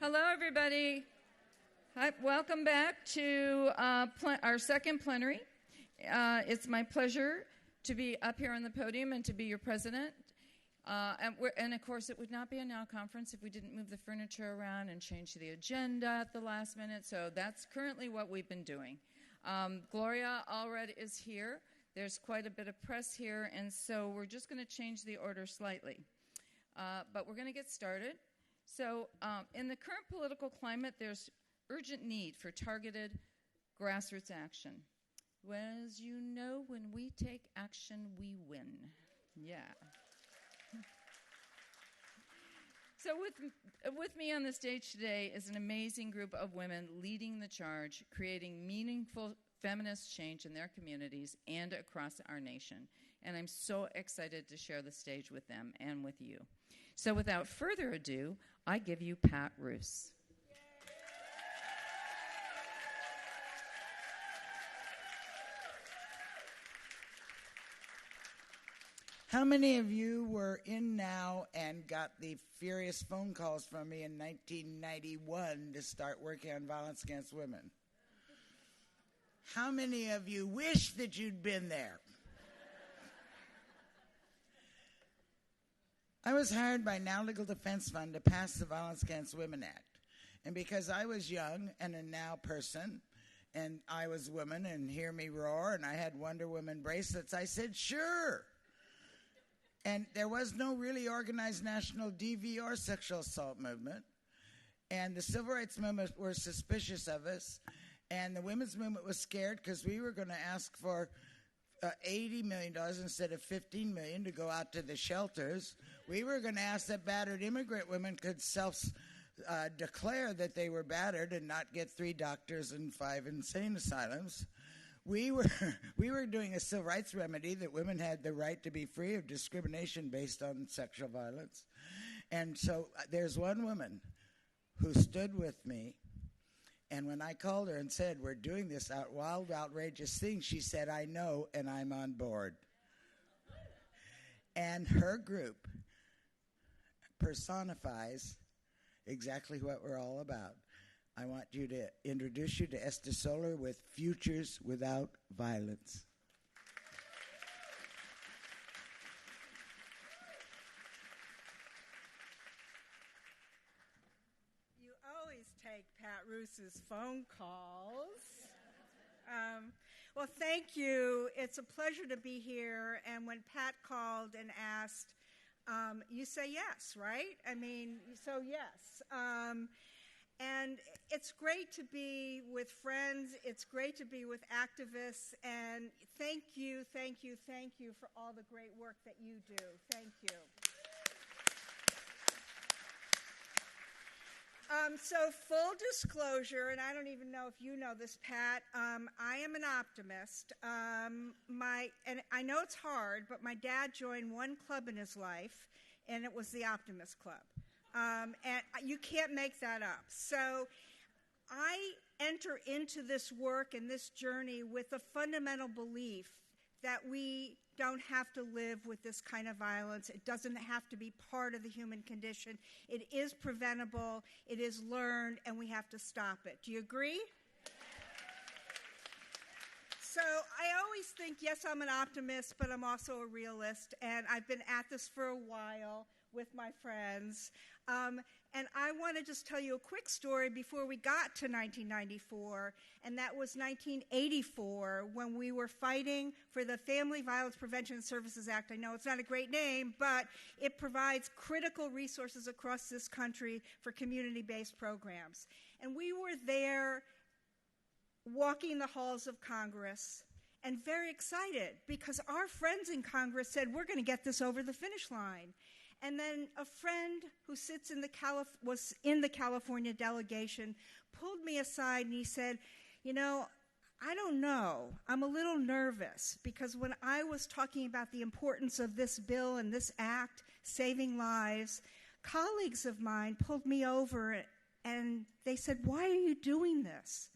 Hello, everybody. Hi, welcome back to our second plenary. It's my pleasure to be up here on the podium and to be your president. And of course, it would not be a Now Conference if we didn't move the furniture around and change the agenda at the last minute. So that's currently what we've been doing. Gloria already is here. There's quite a bit of press here, and so we're just going to change the order slightly. But we're going to get started. So in the current political climate, there's urgent need for targeted grassroots action. As you know, when we take action, we win. Yeah. So with me on the stage today is an amazing group of women leading the charge, creating meaningful feminist change in their communities and across our nation. And I'm so excited to share the stage with them and with you. So without further ado, I give you Pat Roos. How many of you were in Now and got the furious phone calls from me in 1991 to start working on violence against women? How many of you wish that you'd been there? I was hired by Now Legal Defense Fund to pass the Violence Against Women Act. And because I was young and a Now person, and I was a woman and hear me roar, and I had Wonder Woman bracelets, I said, sure. And there was no really organized national DV or sexual assault movement. And the civil rights movement were suspicious of us. And the women's movement was scared because we were going to ask for $80 million instead of $15 million to go out to the shelters. We were going to ask that battered immigrant women could declare that they were battered and not get 3 doctors and 5 insane asylums. We were doing a civil rights remedy that women had the right to be free of discrimination based on sexual violence. And so there's one woman who stood with me, and when I called her and said, we're doing this wild, outrageous thing, she said, I know, and I'm on board. And her group personifies exactly what we're all about. I want you to introduce you to Esther Solar with Futures Without Violence. You always take Pat Roos's phone calls. Well, thank you. It's a pleasure to be here. And when Pat called and asked, you say yes, right? I mean, so yes. And it's great to be with friends. It's great to be with activists. And thank you for all the great work that you do. Thank you. So full disclosure, and I don't even know if you know this, Pat, I am an optimist. And I know it's hard, but my dad joined one club in his life, and it was the Optimist Club. And you can't make that up. So I enter into this work and this journey with a fundamental belief that we don't have to live with this kind of violence. It doesn't have to be part of the human condition. It is preventable, it is learned, and we have to stop it. Do you agree? So I always think, yes, I'm an optimist, but I'm also a realist, and I've been at this for a while with my friends. And I want to just tell you a quick story before we got to 1994, and that was 1984 when we were fighting for the Family Violence Prevention Services Act. I know it's not a great name, but it provides critical resources across this country for community-based programs. And we were there walking the halls of Congress and very excited because our friends in Congress said, we're going to get this over the finish line. And then a friend who sits in was in the California delegation pulled me aside and he said, you know, I don't know. I'm a little nervous because when I was talking about the importance of this bill and this act, saving lives, colleagues of mine pulled me over and they said, why are you doing this?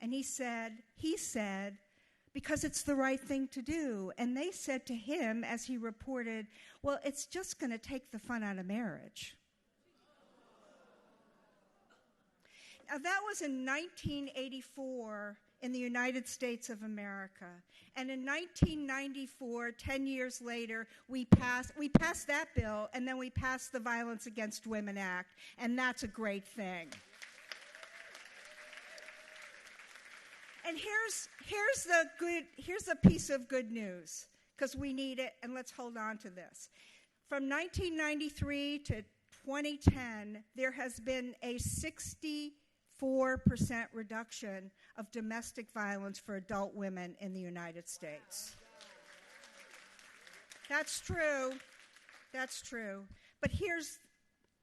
And he said, because it's the right thing to do. And they said to him, as he reported, well, it's just going to take the fun out of marriage. Now, that was in 1984 in the United States of America. And in 1994, 10 years later, we passed that bill, and then we passed the Violence Against Women Act, and that's a great thing. And here's a piece of good news, because we need it, and let's hold on to this. From 1993 to 2010, there has been a 64% reduction of domestic violence for adult women in the United States. That's true. That's true. But here's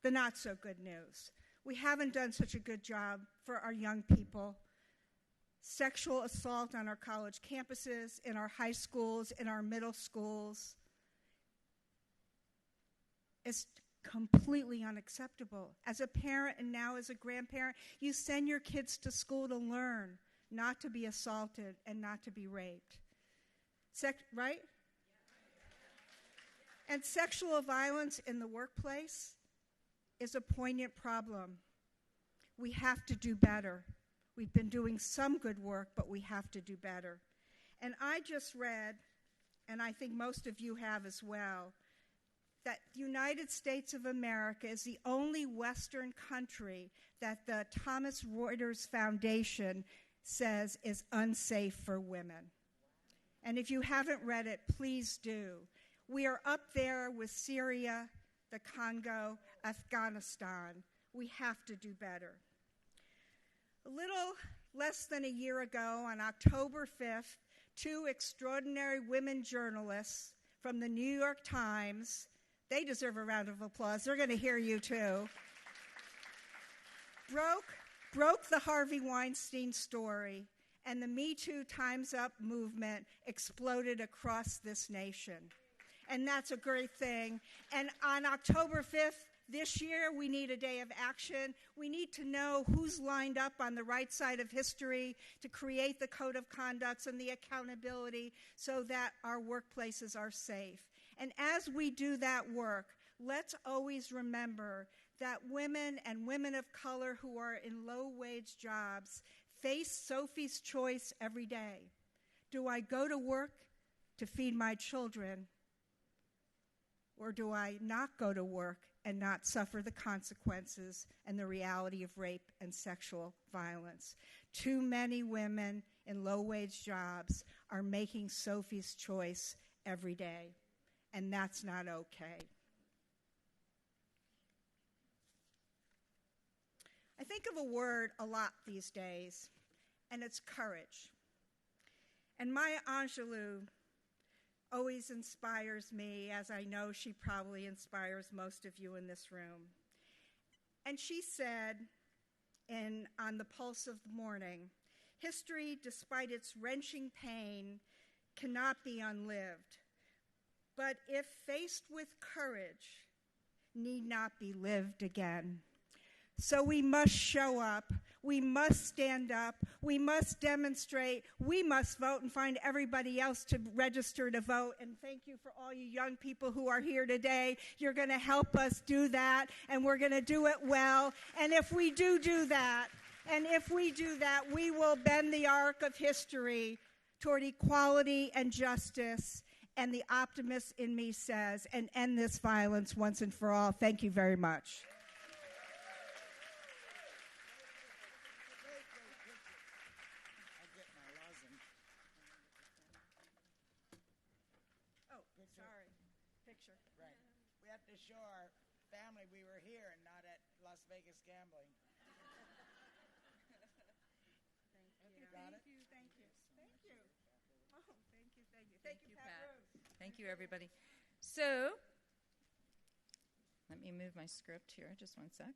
the not so good news. We haven't done such a good job for our young people. Sexual assault on our college campuses, in our high schools, in our middle schools is completely unacceptable. As a parent and now as a grandparent, you send your kids to school to learn, not to be assaulted and not to be raped. Right? And sexual violence in the workplace is a poignant problem. We have to do better. We've been doing some good work, but we have to do better. And I just read, and I think most of you have as well, that the United States of America is the only Western country that the Thomas Reuters Foundation says is unsafe for women. And if you haven't read it, please do. We are up there with Syria, the Congo, Afghanistan. We have to do better. A little less than a year ago, on October 5th, two extraordinary women journalists from the New York Times, they deserve a round of applause, they're going to hear you too, broke the Harvey Weinstein story, and the Me Too Time's Up movement exploded across this nation. And that's a great thing. And on October 5th, this year, we need a day of action. We need to know who's lined up on the right side of history to create the code of conducts and the accountability so that our workplaces are safe. And as we do that work, let's always remember that women and women of color who are in low-wage jobs face Sophie's choice every day. Do I go to work to feed my children, or do I not go to work and not suffer the consequences and the reality of rape and sexual violence? Too many women in low-wage jobs are making Sophie's choice every day, and that's not okay. I think of a word a lot these days, and it's courage. And Maya Angelou always inspires me, as I know she probably inspires most of you in this room. And she said on The Pulse of the Morning, history, despite its wrenching pain, cannot be unlived, but if faced with courage, need not be lived again. So we must show up, we must stand up, we must demonstrate, we must vote and find everybody else to register to vote. And thank you for all you young people who are here today. You're going to help us do that, and we're going to do it well. And if we do that, we will bend the arc of history toward equality and justice. And the optimist in me says, and end this violence once and for all. Thank you very much. To show our family we were here and not at Las Vegas gambling. Thank you. Got it? Thank you. Oh, thank you. Thank you, Pat. Thank you, everybody. So, let me move my script here. Just one sec.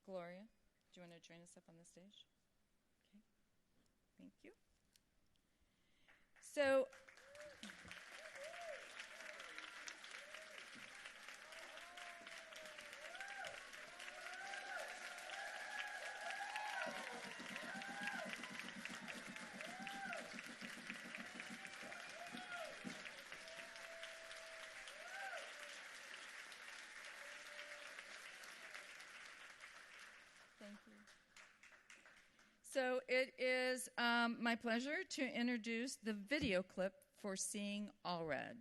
Gloria, do you want to join us up on the stage? Okay. Thank you. So, So it is my pleasure to introduce the video clip for Seeing All Red.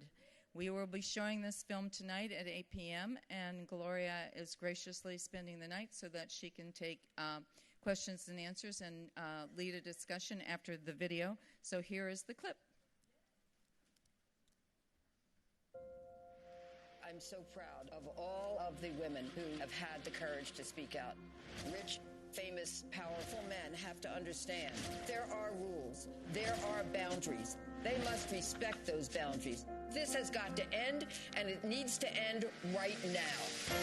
We will be showing this film tonight at 8 p.m., and Gloria is graciously spending the night so that she can take questions and answers and lead a discussion after the video. So here is the clip. I'm so proud of all of the women who have had the courage to speak out. Rich, famous, powerful men have to understand there are rules, there are boundaries. They must respect those boundaries. This has got to end, and it needs to end right now.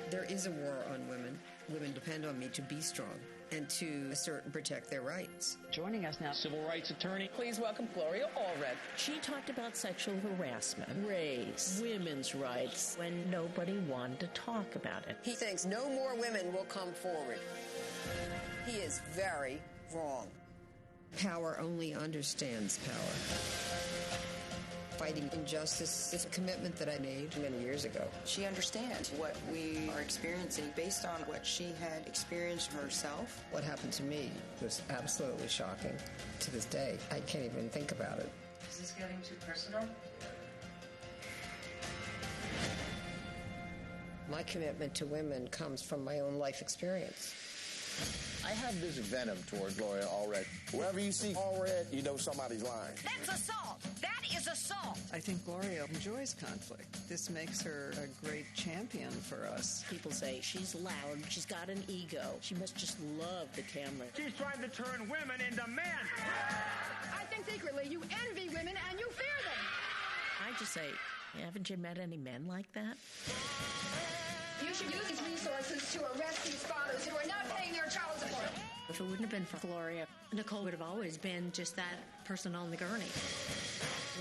There is a war on women. Women depend on me to be strong and to assert and protect their rights. Joining us now, civil rights attorney. Please welcome Gloria Allred. She talked about sexual harassment, race, women's rights, when nobody wanted to talk about it. He thinks no more women will come forward. He is very wrong. Power only understands power. Fighting injustice is a commitment that I made many years ago. She understands what we are experiencing based on what she had experienced herself. What happened to me was absolutely shocking. To this day, I can't even think about it. Is this getting too personal? My commitment to women comes from my own life experience. I have this venom toward Gloria Allred. Wherever you see Allred, you know somebody's lying. That's assault. That is assault. I think Gloria enjoys conflict. This makes her a great champion for us. People say she's loud, she's got an ego, she must just love the camera. She's trying to turn women into men. I think secretly you envy women and you fear them. I just say, haven't you met any men like that? You should use these resources to arrest these fathers who are not paying their child support. If it wouldn't have been for Gloria, Nicole would have always been just that person on the gurney.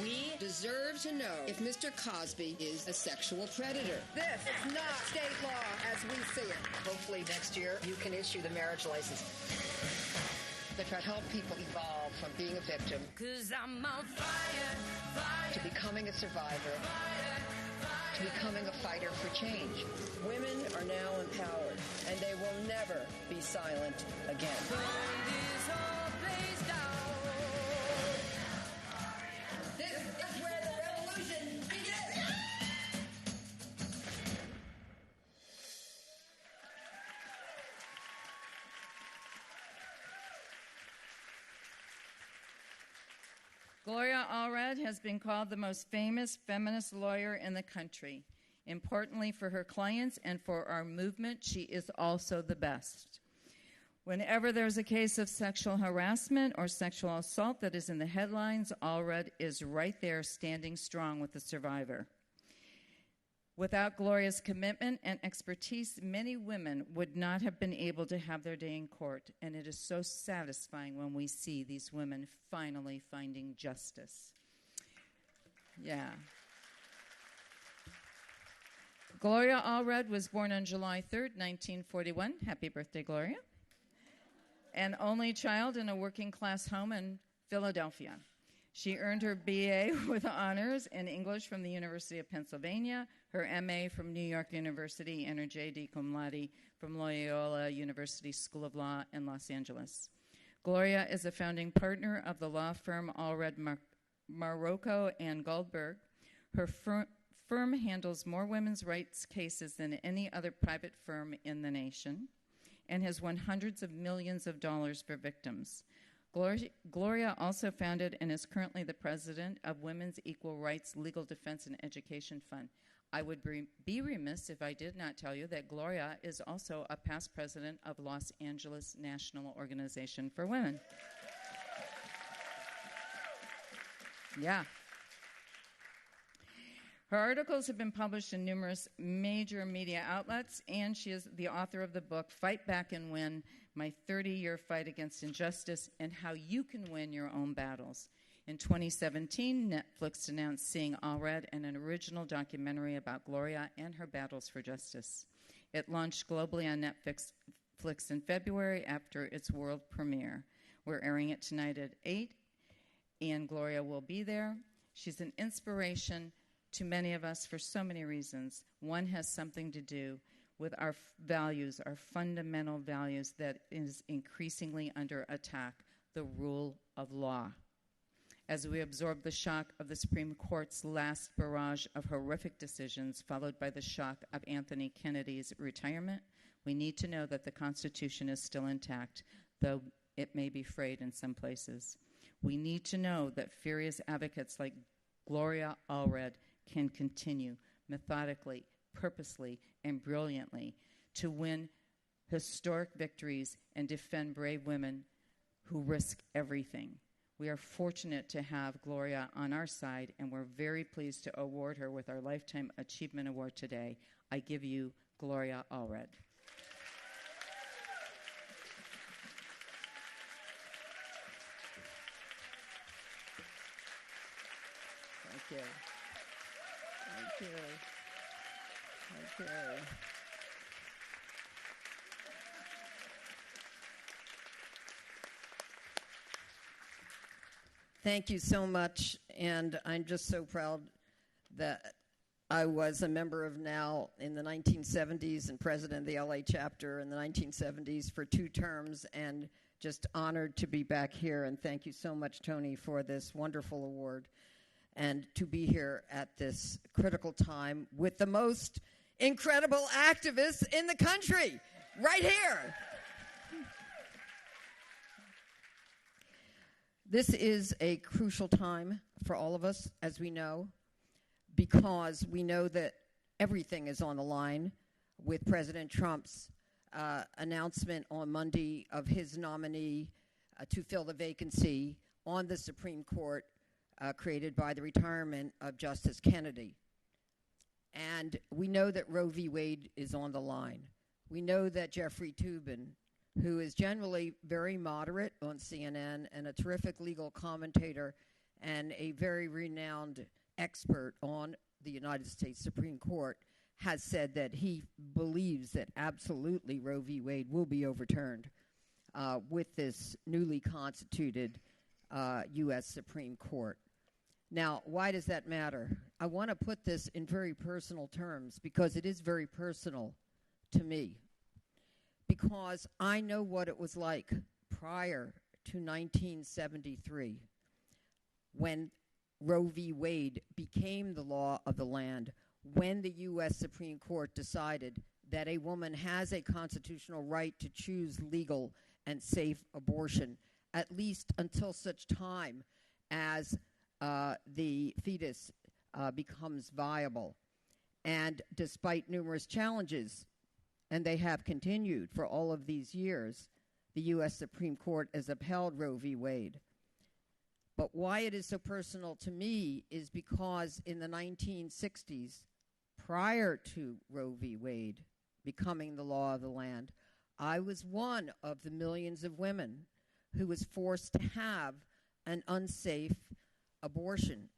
We deserve to know if Mr. Cosby is a sexual predator. This is not state law as we see it. Hopefully next year you can issue the marriage license that can help people evolve from being a victim 'Cause I'm on fire, to becoming a survivor, to becoming a fighter for change. Women are now empowered, and they will never be silent again. This is where the revolution begins. Gloria Allred has been called the most famous feminist lawyer in the country. Importantly for her clients and for our movement, she is also the best. Whenever there's a case of sexual harassment or sexual assault that is in the headlines, Allred is right there standing strong with the survivor. Without Gloria's commitment and expertise, many women would not have been able to have their day in court, and it is so satisfying when we see these women finally finding justice. Yeah. Gloria Allred was born on July 3rd, 1941. Happy birthday, Gloria. An only child in a working-class home in Philadelphia. She earned her BA with honors in English from the University of Pennsylvania, her MA from New York University, and her JD cum laude from Loyola University School of Law in Los Angeles. Gloria is a founding partner of the law firm Allred Marocco and Goldberg. Her firm handles more women's rights cases than any other private firm in the nation and has won hundreds of millions of dollars for victims. Gloria also founded and is currently the president of Women's Equal Rights Legal Defense and Education Fund. I would be remiss if I did not tell you that Gloria is also a past president of Los Angeles National Organization for Women. Yeah. Her articles have been published in numerous major media outlets, and she is the author of the book, Fight Back and Win, My 30-Year Fight Against Injustice and How You Can Win Your Own Battles. In 2017, Netflix announced Seeing Allred, an original documentary about Gloria and her battles for justice. It launched globally on Netflix in February after its world premiere. We're airing it tonight at 8, and Gloria will be there. She's an inspiration to many of us for so many reasons. One has something to do with our values, our fundamental values that is increasingly under attack, the rule of law. As we absorb the shock of the Supreme Court's last barrage of horrific decisions, followed by the shock of Anthony Kennedy's retirement, we need to know that the Constitution is still intact, though it may be frayed in some places. We need to know that furious advocates like Gloria Allred can continue methodically, purposely, and brilliantly to win historic victories and defend brave women who risk everything. We are fortunate to have Gloria on our side, and we're very pleased to award her with our Lifetime Achievement Award today. I give you Gloria Allred. Thank you. Thank you. Thank you. Thank you so much, and I'm just so proud that I was a member of NOW in the 1970s and president of the LA chapter in the 1970s for 2 terms, and just honored to be back here. And thank you so much, Tony, for this wonderful award, and to be here at this critical time with the most incredible activists in the country, right here. This is a crucial time for all of us, as we know, because we know that everything is on the line with President Trump's announcement on Monday of his nominee to fill the vacancy on the Supreme Court created by the retirement of Justice Kennedy. And we know that Roe v. Wade is on the line. We know that Jeffrey Toobin, who is generally very moderate on CNN and a terrific legal commentator and a very renowned expert on the United States Supreme Court, has said that he believes that absolutely Roe v. Wade will be overturned with this newly constituted U.S. Supreme Court. Now, why does that matter? I want to put this in very personal terms because it is very personal to me. Because I know what it was like prior to 1973 when Roe v. Wade became the law of the land, when the U.S. Supreme Court decided that a woman has a constitutional right to choose legal and safe abortion, at least until such time as the fetus becomes viable. And despite numerous challenges, and they have continued for all of these years, the U.S. Supreme Court has upheld Roe v. Wade. But why it is so personal to me is because in the 1960s, prior to Roe v. Wade becoming the law of the land, I was one of the millions of women who was forced to have an unsafe abortion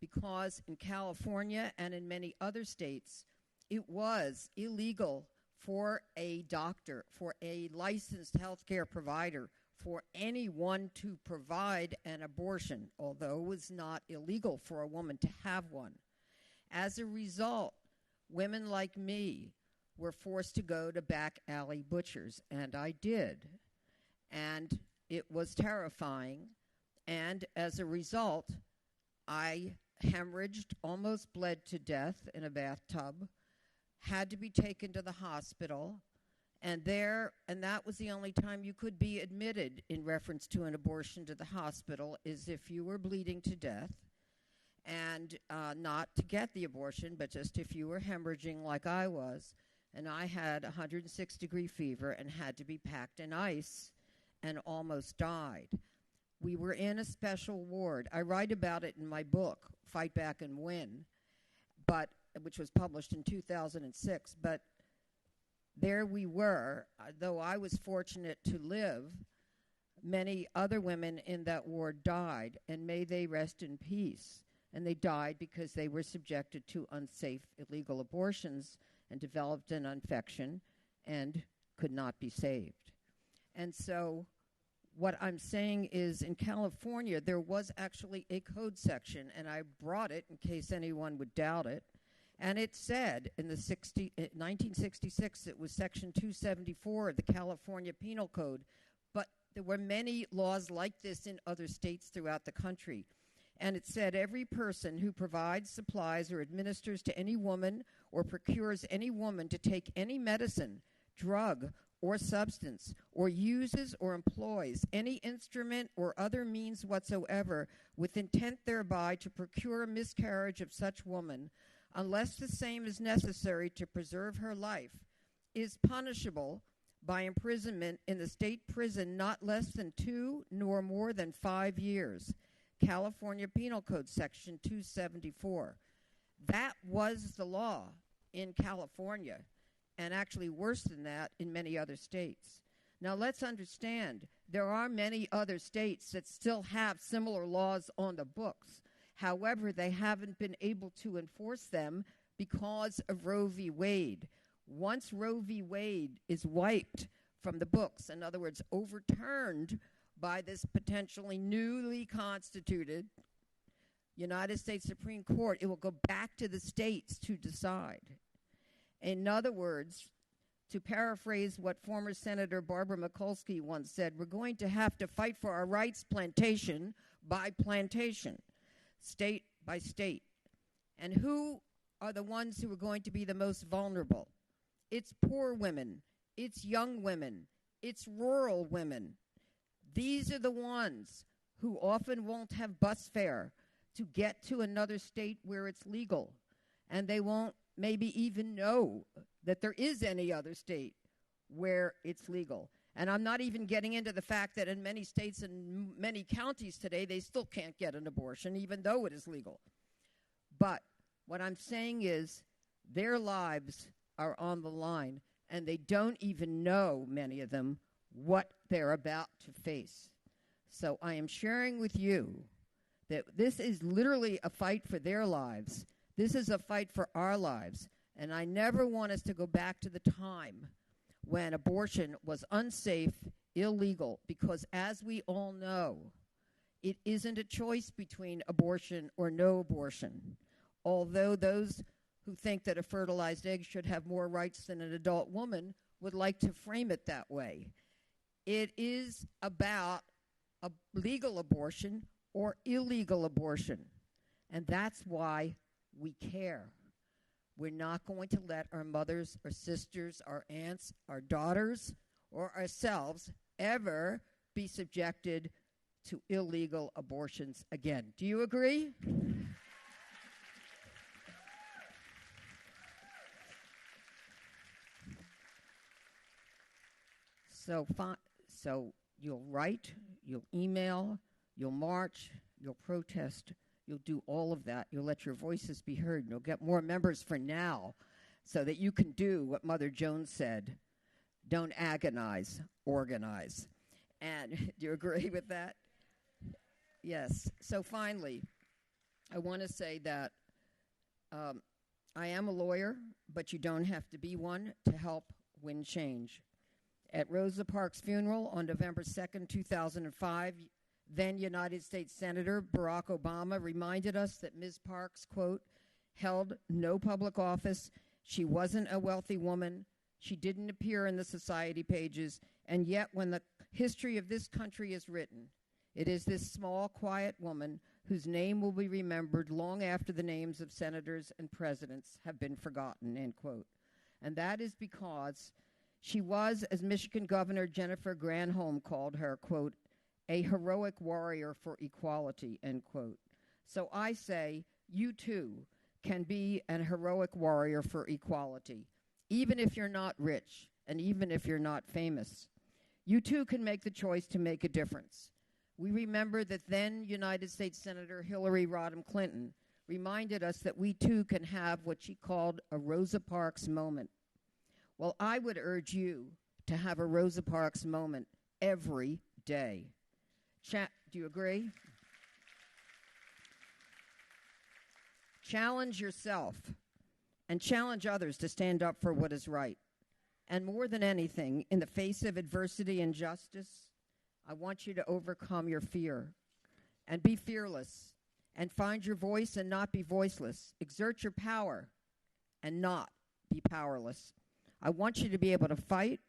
because in California and in many other states, it was illegal for a doctor, for a licensed healthcare provider, for anyone to provide an abortion, although it was not illegal for a woman to have one. As a result, women like me were forced to go to back alley butchers, and I did. And it was terrifying, and as a result, I hemorrhaged, almost bled to death in a bathtub, had to be taken to the hospital, and that was the only time you could be admitted in reference to an abortion to the hospital, is if you were bleeding to death, and not to get the abortion, but just if you were hemorrhaging like I was, and I had 106-degree fever and had to be packed in ice and almost died. We were in a special ward. I write about it in my book, Fight Back and Win, which was published in 2006, but there we were. Though I was fortunate to live, many other women in that ward died, and may they rest in peace. And they died because they were subjected to unsafe, illegal abortions and developed an infection and could not be saved. And so what I'm saying is in California, there was actually a code section, and I brought it in case anyone would doubt it, And it said in 1966, it was Section 274 of the California Penal Code, but there were many laws like this in other states throughout the country. And it said every person who provides, supplies, or administers to any woman or procures any woman to take any medicine, drug, or substance, or uses or employs any instrument or other means whatsoever with intent thereby to procure a miscarriage of such woman, unless the same is necessary to preserve her life, is punishable by imprisonment in the state prison not less than 2 nor more than 5 years. California Penal Code Section 274. That was the law in California, and actually worse than that in many other states. Now let's understand, there are many other states that still have similar laws on the books. However, they haven't been able to enforce them because of Roe v. Wade. Once Roe v. Wade is wiped from the books, in other words, overturned by this potentially newly constituted United States Supreme Court, it will go back to the states to decide. In other words, to paraphrase what former Senator Barbara Mikulski once said, we're going to have to fight for our rights plantation by plantation, state by state. And who are the ones who are going to be the most vulnerable? It's poor women, it's young women, it's rural women. These are the ones who often won't have bus fare to get to another state where it's legal, and they won't maybe even know that there is any other state where it's legal. And I'm not even getting into the fact that in many states and many counties today, they still can't get an abortion, even though it is legal. But what I'm saying is their lives are on the line, and they don't even know, many of them, what they're about to face. So I am sharing with you that this is literally a fight for their lives. This is a fight for our lives. And I never want us to go back to the time when abortion was unsafe, illegal, because as we all know, it isn't a choice between abortion or no abortion. Although those who think that a fertilized egg should have more rights than an adult woman would like to frame it that way. It is about a legal abortion or illegal abortion. And that's why we care. We're not going to let our mothers, our sisters, our aunts, our daughters, or ourselves ever be subjected to illegal abortions again. Do you agree? So you'll write, you'll email, you'll march, you'll protest, you'll do all of that. You'll let your voices be heard. You'll get more members for now so that you can do what Mother Jones said. Don't agonize, organize. And do you agree with that? Yes. So finally, I want to say that I am a lawyer, but you don't have to be one to help win change. At Rosa Parks' funeral on November 2nd, 2005, then United States Senator Barack Obama reminded us that Ms. Parks, quote, held no public office, she wasn't a wealthy woman, she didn't appear in the society pages, and yet when the history of this country is written, it is this small, quiet woman whose name will be remembered long after the names of senators and presidents have been forgotten, end quote. And that is because she was, as Michigan Governor Jennifer Granholm called her, quote, a heroic warrior for equality, end quote. So I say, you too can be an heroic warrior for equality, even if you're not rich and even if you're not famous. You too can make the choice to make a difference. We remember that then United States Senator Hillary Rodham Clinton reminded us that we too can have what she called a Rosa Parks moment. Well, I would urge you to have a Rosa Parks moment every day. Do you agree? Challenge yourself and challenge others to stand up for what is right. And more than anything, in the face of adversity and justice, I want you to overcome your fear and be fearless and find your voice and not be voiceless. Exert your power and not be powerless. I want you to be able to fight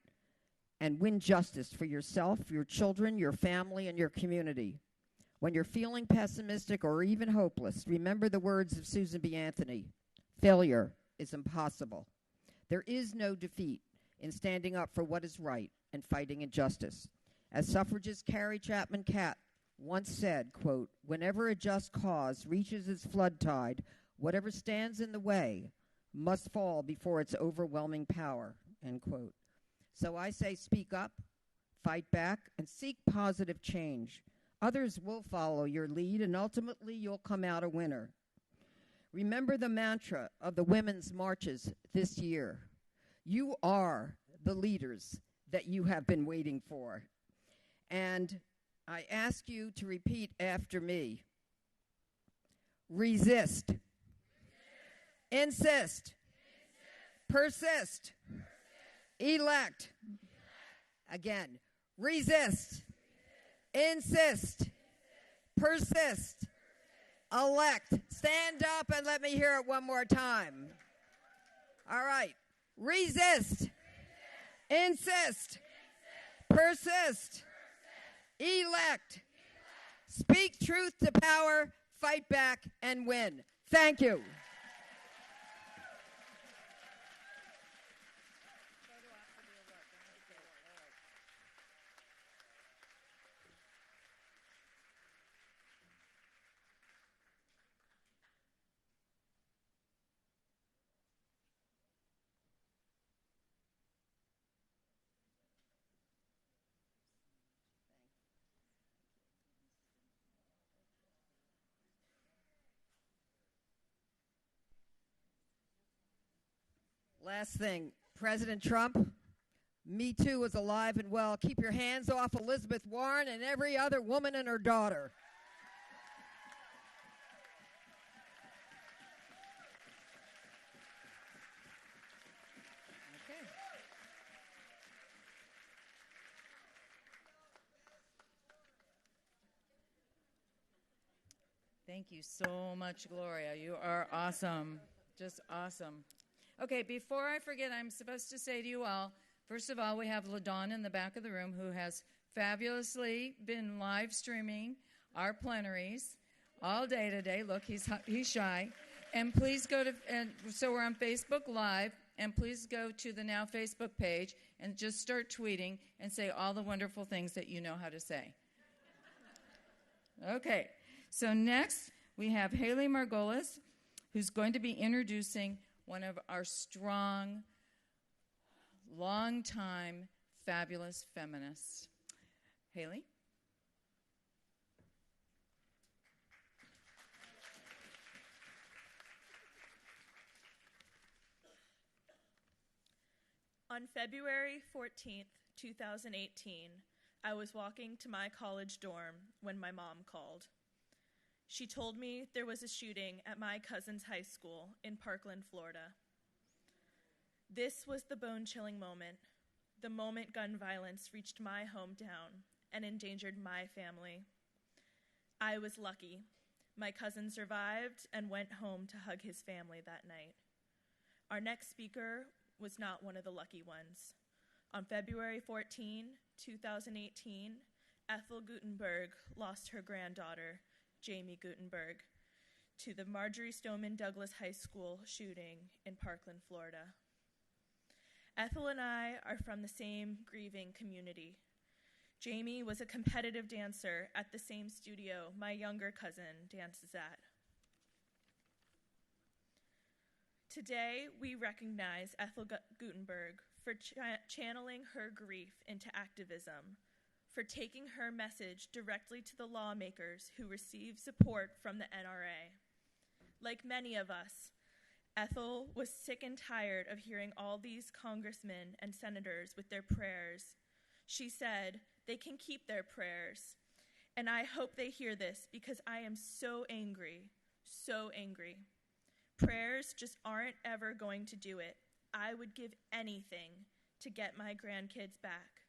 and win justice for yourself, your children, your family, and your community. When you're feeling pessimistic or even hopeless, remember the words of Susan B. Anthony: failure is impossible. There is no defeat in standing up for what is right and fighting injustice. As suffragist Carrie Chapman Catt once said, quote, "Whenever a just cause reaches its flood tide, whatever stands in the way must fall before its overwhelming power," end quote. So I say speak up, fight back, and seek positive change. Others will follow your lead, and ultimately you'll come out a winner. Remember the mantra of the women's marches this year. You are the leaders that you have been waiting for. And I ask you to repeat after me. Resist. Insist. Persist. Elect. Again. Resist. Insist. Persist. Elect. Stand up and let me hear it one more time. All right. Resist. Insist. Persist. Elect. Speak truth to power, fight back, and win. Thank you. Last thing, President Trump, Me Too is alive and well. Keep your hands off Elizabeth Warren and every other woman and her daughter. Okay. Thank you so much, Gloria. You are awesome. Just awesome. Okay, before I forget, I'm supposed to say to you all, first of all, we have LaDawn in the back of the room who has fabulously been live streaming our plenaries all day today. Look, he's shy. And please go to, and so we're on Facebook Live, and please go to the Now Facebook page and just start tweeting and say all the wonderful things that you know how to say. Okay, so next we have Haley Margolis, who's going to be introducing one of our strong, long-time, fabulous feminists. Haley? On February 14th, 2018, I was walking to my college dorm when my mom called. She told me there was a shooting at my cousin's high school in Parkland, Florida. This was the bone-chilling moment, the moment gun violence reached my hometown and endangered my family. I was lucky. My cousin survived and went home to hug his family that night. Our next speaker was not one of the lucky ones. On February 14, 2018, Ethel Guttenberg lost her granddaughter, Jamie Guttenberg, to the Marjory Stoneman Douglas High School shooting in Parkland, Florida. Ethel and I are from the same grieving community. Jamie was a competitive dancer at the same studio my younger cousin dances at. Today, we recognize Ethel Guttenberg for channeling her grief into activism, for taking her message directly to the lawmakers who receive support from the NRA. Like many of us, Ethel was sick and tired of hearing all these congressmen and senators with their prayers. She said, they can keep their prayers. And I hope they hear this because I am so angry, so angry. Prayers just aren't ever going to do it. I would give anything to get my grandkids back.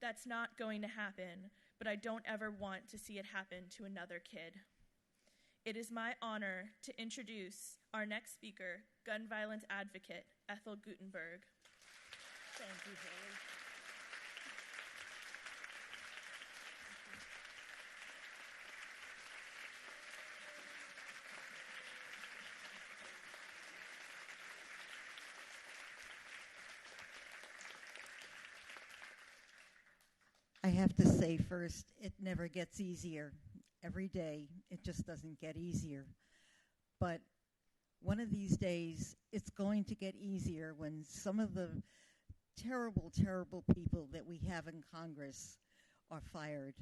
That's not going to happen, but I don't ever want to see it happen to another kid. It is my honor to introduce our next speaker, gun violence advocate, Ethel Guttenberg. Thank you, Haley. I have to say first, it never gets easier. Every day, it just doesn't get easier. But one of these days, it's going to get easier when some of the terrible, terrible people that we have in Congress are fired,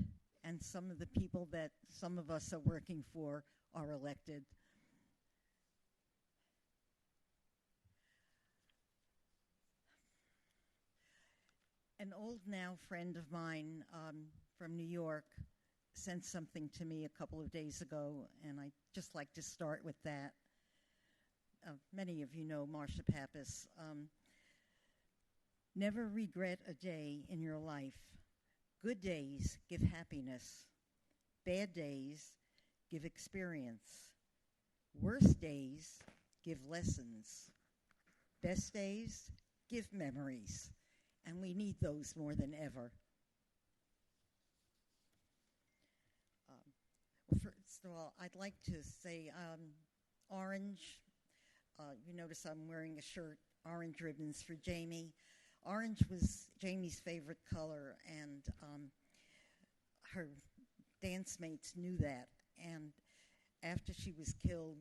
and some of the people that some of us are working for are elected. An old now friend of mine from New York sent something to me a couple of days ago, and I'd just like to start with that. Many of you know Marsha Pappas. Never regret a day in your life. Good days give happiness. Bad days give experience. Worst days give lessons. Best days give memories. And we need those more than ever. Well, first of all, I'd like to say orange. You notice I'm wearing a shirt, orange ribbons for Jamie. Orange was Jamie's favorite color, and her dance mates knew that. And after she was killed,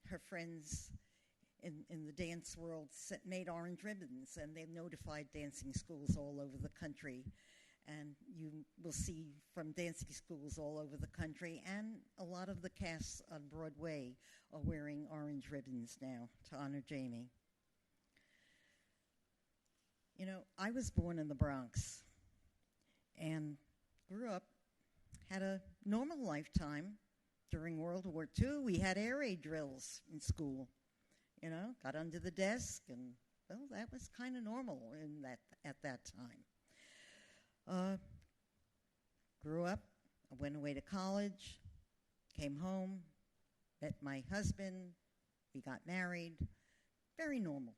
her friends in the dance world made orange ribbons, and they notified dancing schools all over the country. And you will see from dancing schools all over the country, and a lot of the casts on Broadway are wearing orange ribbons now to honor Jamie. You know, I was born in the Bronx and grew up, had a normal lifetime. During World War II, we had air raid drills in school. You know, got under the desk, and, well, that was kind of normal at that time. Grew up, I went away to college, came home, met my husband, we got married, very normal.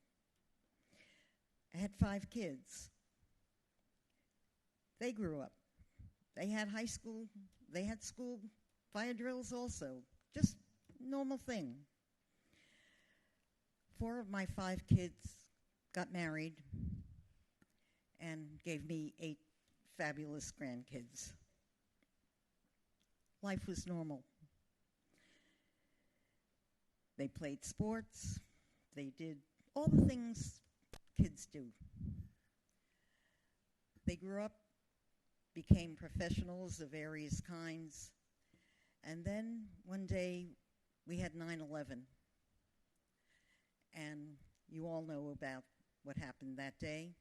I had 5 kids. They grew up. They had high school, they had school fire drills also, just normal thing. 4 of my 5 kids got married and gave me 8 fabulous grandkids. Life was normal. They played sports. They did all the things kids do. They grew up, became professionals of various kinds, and then one day we had 9/11. And you all know about what happened that day.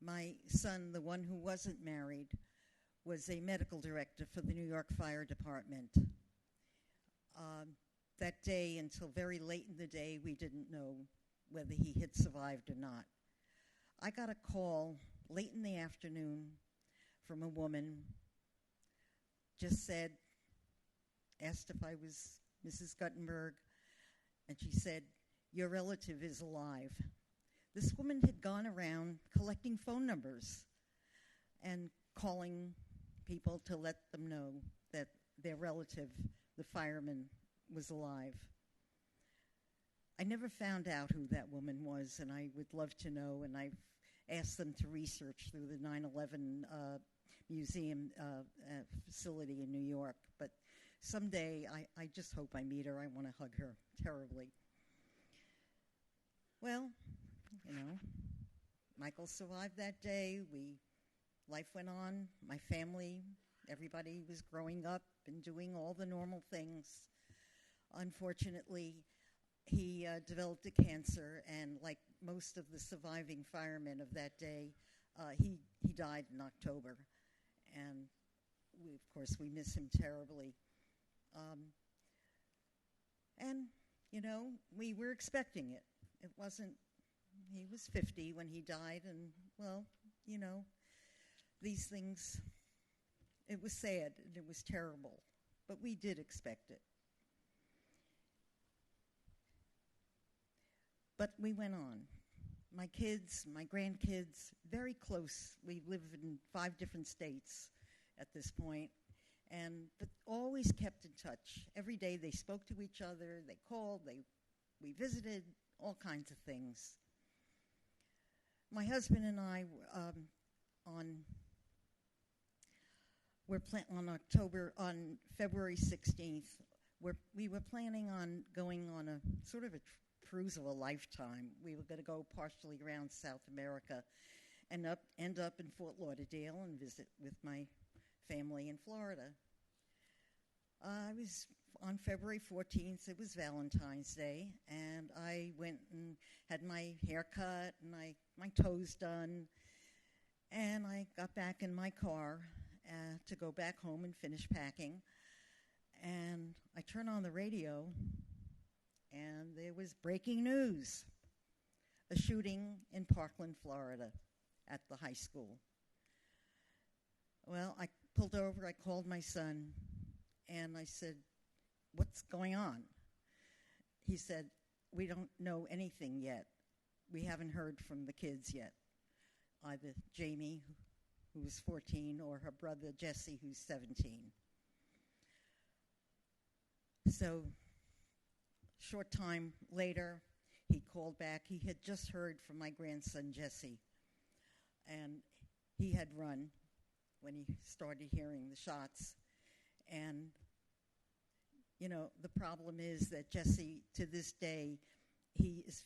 My son, the one who wasn't married, was a medical director for the New York Fire Department. That day, until very late in the day, we didn't know whether he had survived or not. I got a call late in the afternoon from a woman, just said, asked if I was Mrs. Guttenberg, and she said, "Your relative is alive." This woman had gone around collecting phone numbers and calling people to let them know that their relative, the fireman, was alive. I never found out who that woman was, and I would love to know, and I've asked them to research through the 9/11 museum facility in New York. But someday, I just hope I meet her. I want to hug her terribly. Well, you know, Michael survived that day. Life went on. My family, everybody was growing up and doing all the normal things. Unfortunately, he developed a cancer, and like most of the surviving firemen of that day, he died in October. And of course, we miss him terribly. And, you know, we were expecting it. It wasn't, he was 50 when he died, and, well, you know, these things, it was sad and it was terrible, but we did expect it. But we went on. My kids, my grandkids, very close. We live in 5 different states at this point, but always kept in touch. Every day they spoke to each other, they called, we visited, all kinds of things. My husband and I on February 16th, we were planning on going on a sort of a cruise of a lifetime. We were going to go partially around South America and end up in Fort Lauderdale and visit with my family in Florida. I was on February 14th. It was Valentine's Day, and I went and had my hair cut and my toes done, and I got back in my car to go back home and finish packing. And I turned on the radio, and there was breaking news: a shooting in Parkland, Florida, at the high school. Well, I pulled over, I called my son, and I said, "What's going on?" He said, "We don't know anything yet. We haven't heard from the kids yet. Either Jamie, who was 14, or her brother Jesse, who's 17. So, short time later, he called back. He had just heard from my grandson Jesse, and he had run when he started hearing the shots. And, you know, the problem is that Jesse, to this day, he is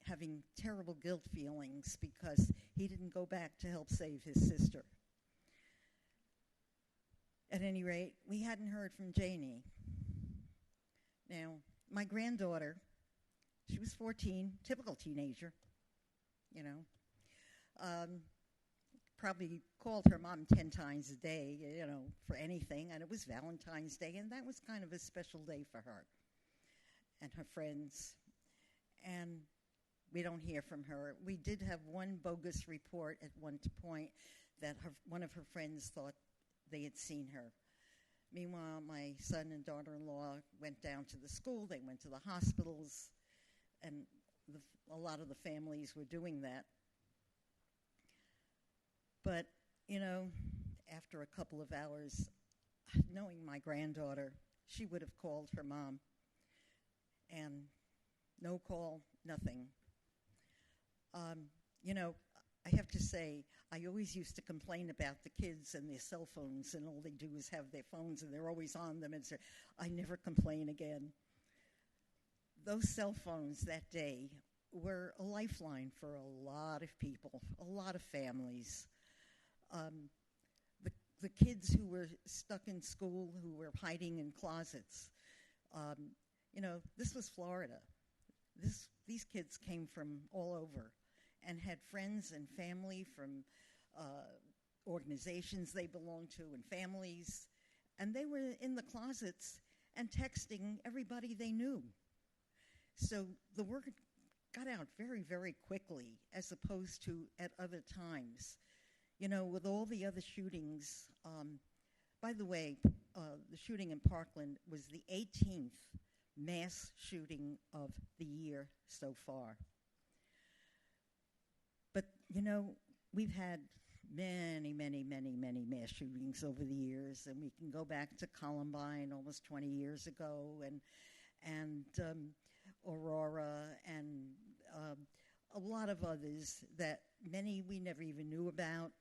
having terrible guilt feelings because he didn't go back to help save his sister. At any rate, we hadn't heard from Janie. Now, my granddaughter, she was 14, typical teenager, you know, probably called her mom 10 times a day, you know, for anything, and it was Valentine's Day, and that was kind of a special day for her and her friends, and we don't hear from her. We did have one bogus report at one point that one of her friends thought they had seen her. Meanwhile, my son and daughter-in-law went down to the school, they went to the hospitals, and a lot of the families were doing that. But, you know, after a couple of hours, knowing my granddaughter, she would have called her mom. And no call, nothing. You know, I have to say, I always used to complain about the kids and their cell phones, and all they do is have their phones, and they're always on them. And so I never complain again. Those cell phones that day were a lifeline for a lot of people, a lot of families. The kids who were stuck in school, who were hiding in closets. You know, this was Florida. These kids came from all over and had friends and family from organizations they belonged to and families. And they were in the closets and texting everybody they knew. So the word got out very, very quickly, as opposed to at other times. You know, with all the other shootings, by the way, the shooting in Parkland was the 18th mass shooting of the year so far. But, you know, we've had many, many, many, many mass shootings over the years, and we can go back to Columbine almost 20 years ago, and Aurora, and a lot of others that many we never even knew about.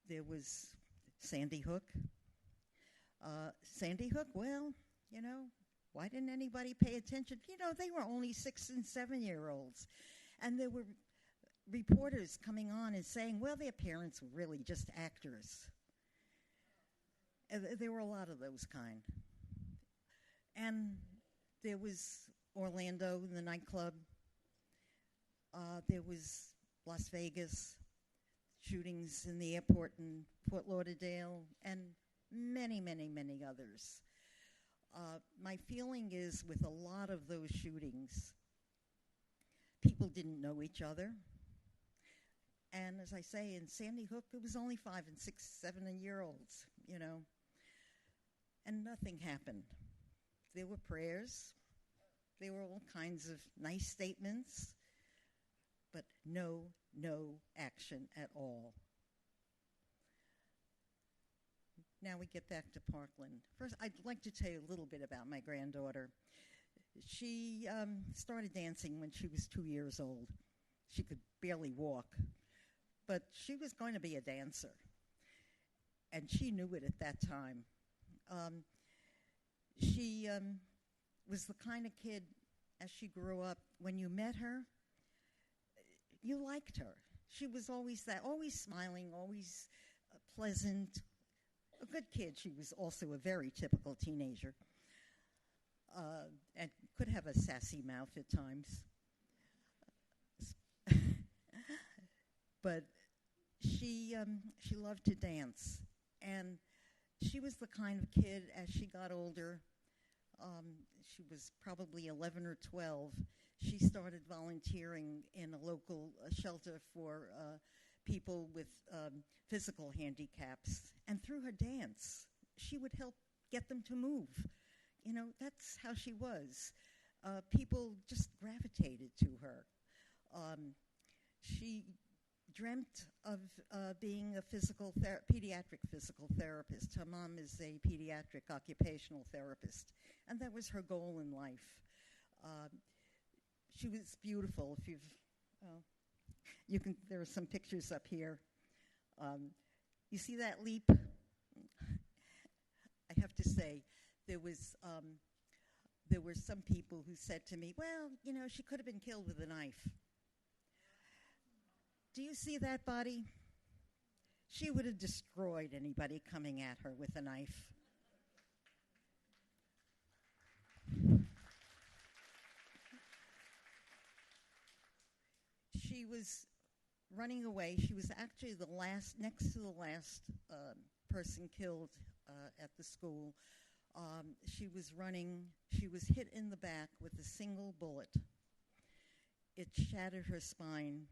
There was Sandy Hook. Sandy Hook, well, you know, why didn't anybody pay attention? You know, they were only 6 and 7-year-olds. And there were reporters coming on and saying, well, their parents were really just actors. There were a lot of those kind. And there was Orlando, the nightclub. There was Las Vegas, shootings in the airport in Fort Lauderdale, and many, many, many others. My feeling is with a lot of those shootings, people didn't know each other. And as I say, in Sandy Hook, it was only 5 and 6, 7-year-olds, you know, and nothing happened. There were prayers, They were all kinds of nice statements, but no action at all. Now we get back to Parkland. First, I'd like to tell you a little bit about my granddaughter. She started dancing when she was 2 years old. She could barely walk, but she was going to be a dancer, and she knew it at that time. She was the kind of kid, as she grew up, when you met her, you liked her. She was always smiling, always pleasant, a good kid. She was also a very typical teenager, and could have a sassy mouth at times. But she loved to dance, and she was the kind of kid, as she got older, she was probably 11 or 12, she started volunteering in a local shelter for people with physical handicaps. And through her dance, she would help get them to move. You know, that's how she was. People just gravitated to her. She dreamt of being a pediatric physical therapist. Her mom is a pediatric occupational therapist, and that was her goal in life. She was beautiful. If there are some pictures up here. You see that leap? I have to say, there were some people who said to me, well, you know, she could have been killed with a knife. Do you see that body? She would have destroyed anybody coming at her with a knife. She was running away. She was actually next to the last person killed at the school. She was running. She was hit in the back with a single bullet. It shattered her spine.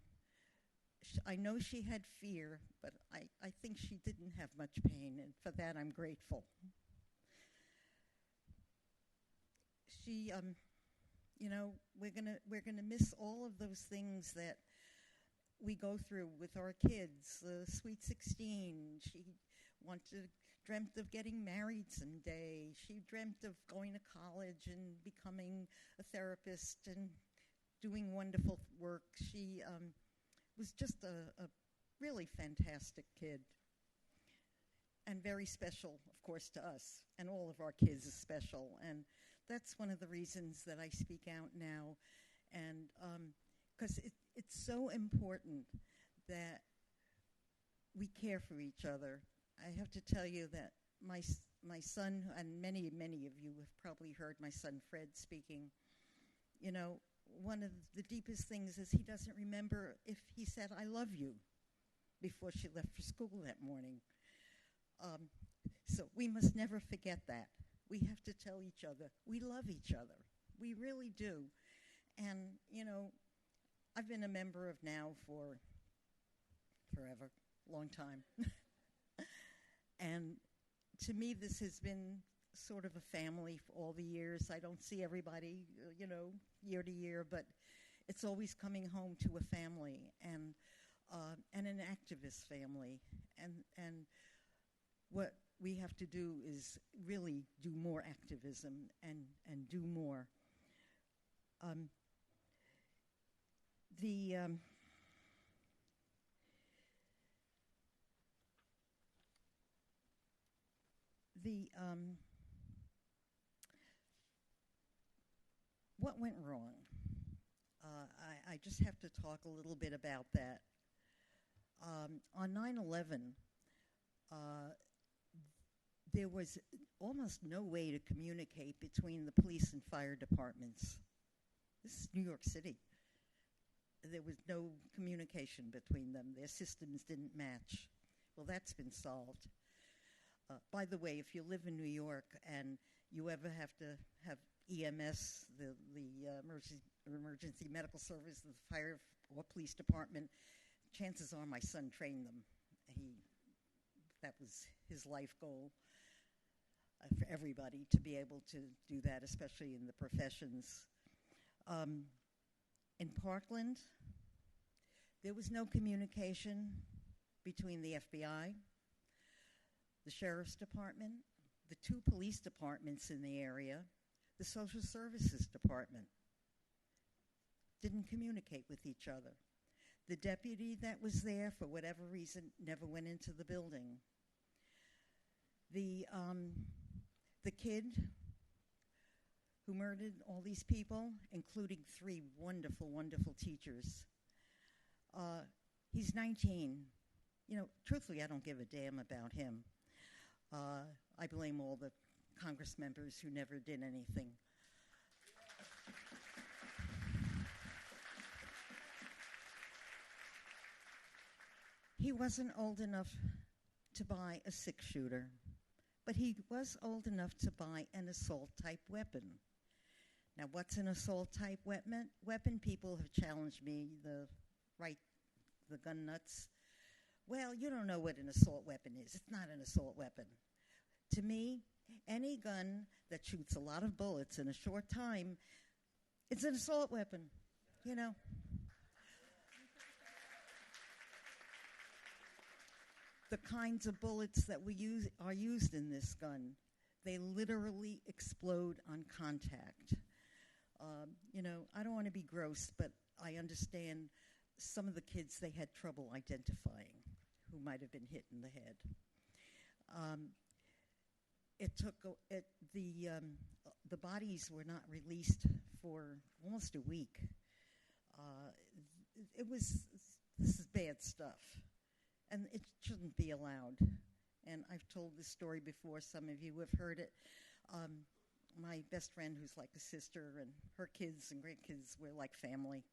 I know she had fear, but I think she didn't have much pain, and for that I'm grateful. She, you know, we're gonna miss all of those things that we go through with our kids. Sweet 16. She dreamt of getting married someday. She dreamt of going to college and becoming a therapist and doing wonderful work. She was just a really fantastic kid, and very special, of course, to us, and all of our kids is special, and that's one of the reasons that I speak out now, and because it's so important that we care for each other. I have to tell you that my son, and many of you have probably heard my son Fred speaking, you know, one of the deepest things is he doesn't remember if he said, I love you, before she left for school that morning. So we must never forget that. We have to tell each other, we love each other. We really do. And, you know, I've been a member of NOW for forever, long time. And to me, this has been sort of a family for all the years. I don't see everybody, you know, year to year, but it's always coming home to a family and an activist family. And what we have to do is really do more activism and do more. What went wrong? I just have to talk a little bit about that. On 9/11, there was almost no way to communicate between the police and fire departments. This is New York City. There was no communication between them. Their systems didn't match. Well, that's been solved. By the way, if you live in New York and you ever have to have EMS, the emergency medical service, the fire or police department, chances are my son trained them. That was his life goal for everybody, to be able to do that, especially in the professions. In Parkland, there was no communication between the FBI, the Sheriff's Department, the 2 police departments in the area, the Social Services Department. Didn't communicate with each other. The deputy that was there, for whatever reason, never went into the building. The kid who murdered all these people, including 3 wonderful, wonderful teachers, he's 19. You know, truthfully, I don't give a damn about him. I blame all the Congress members who never did anything. He wasn't old enough to buy a 6-shooter, but he was old enough to buy an assault-type weapon. Now, what's an assault-type weapon? People have challenged me, the gun nuts. Well, you don't know what an assault weapon is. It's not an assault weapon. To me, any gun that shoots a lot of bullets in a short time, it's an assault weapon, you know. The kinds of bullets that are used in this gun, they literally explode on contact. You know, I don't want to be gross, but I understand some of the kids they had trouble identifying who might have been hit in the head. The bodies were not released for almost a week. This is bad stuff. And it shouldn't be allowed. And I've told this story before. Some of you have heard it. My best friend, who's like a sister, and her kids and grandkids were like family.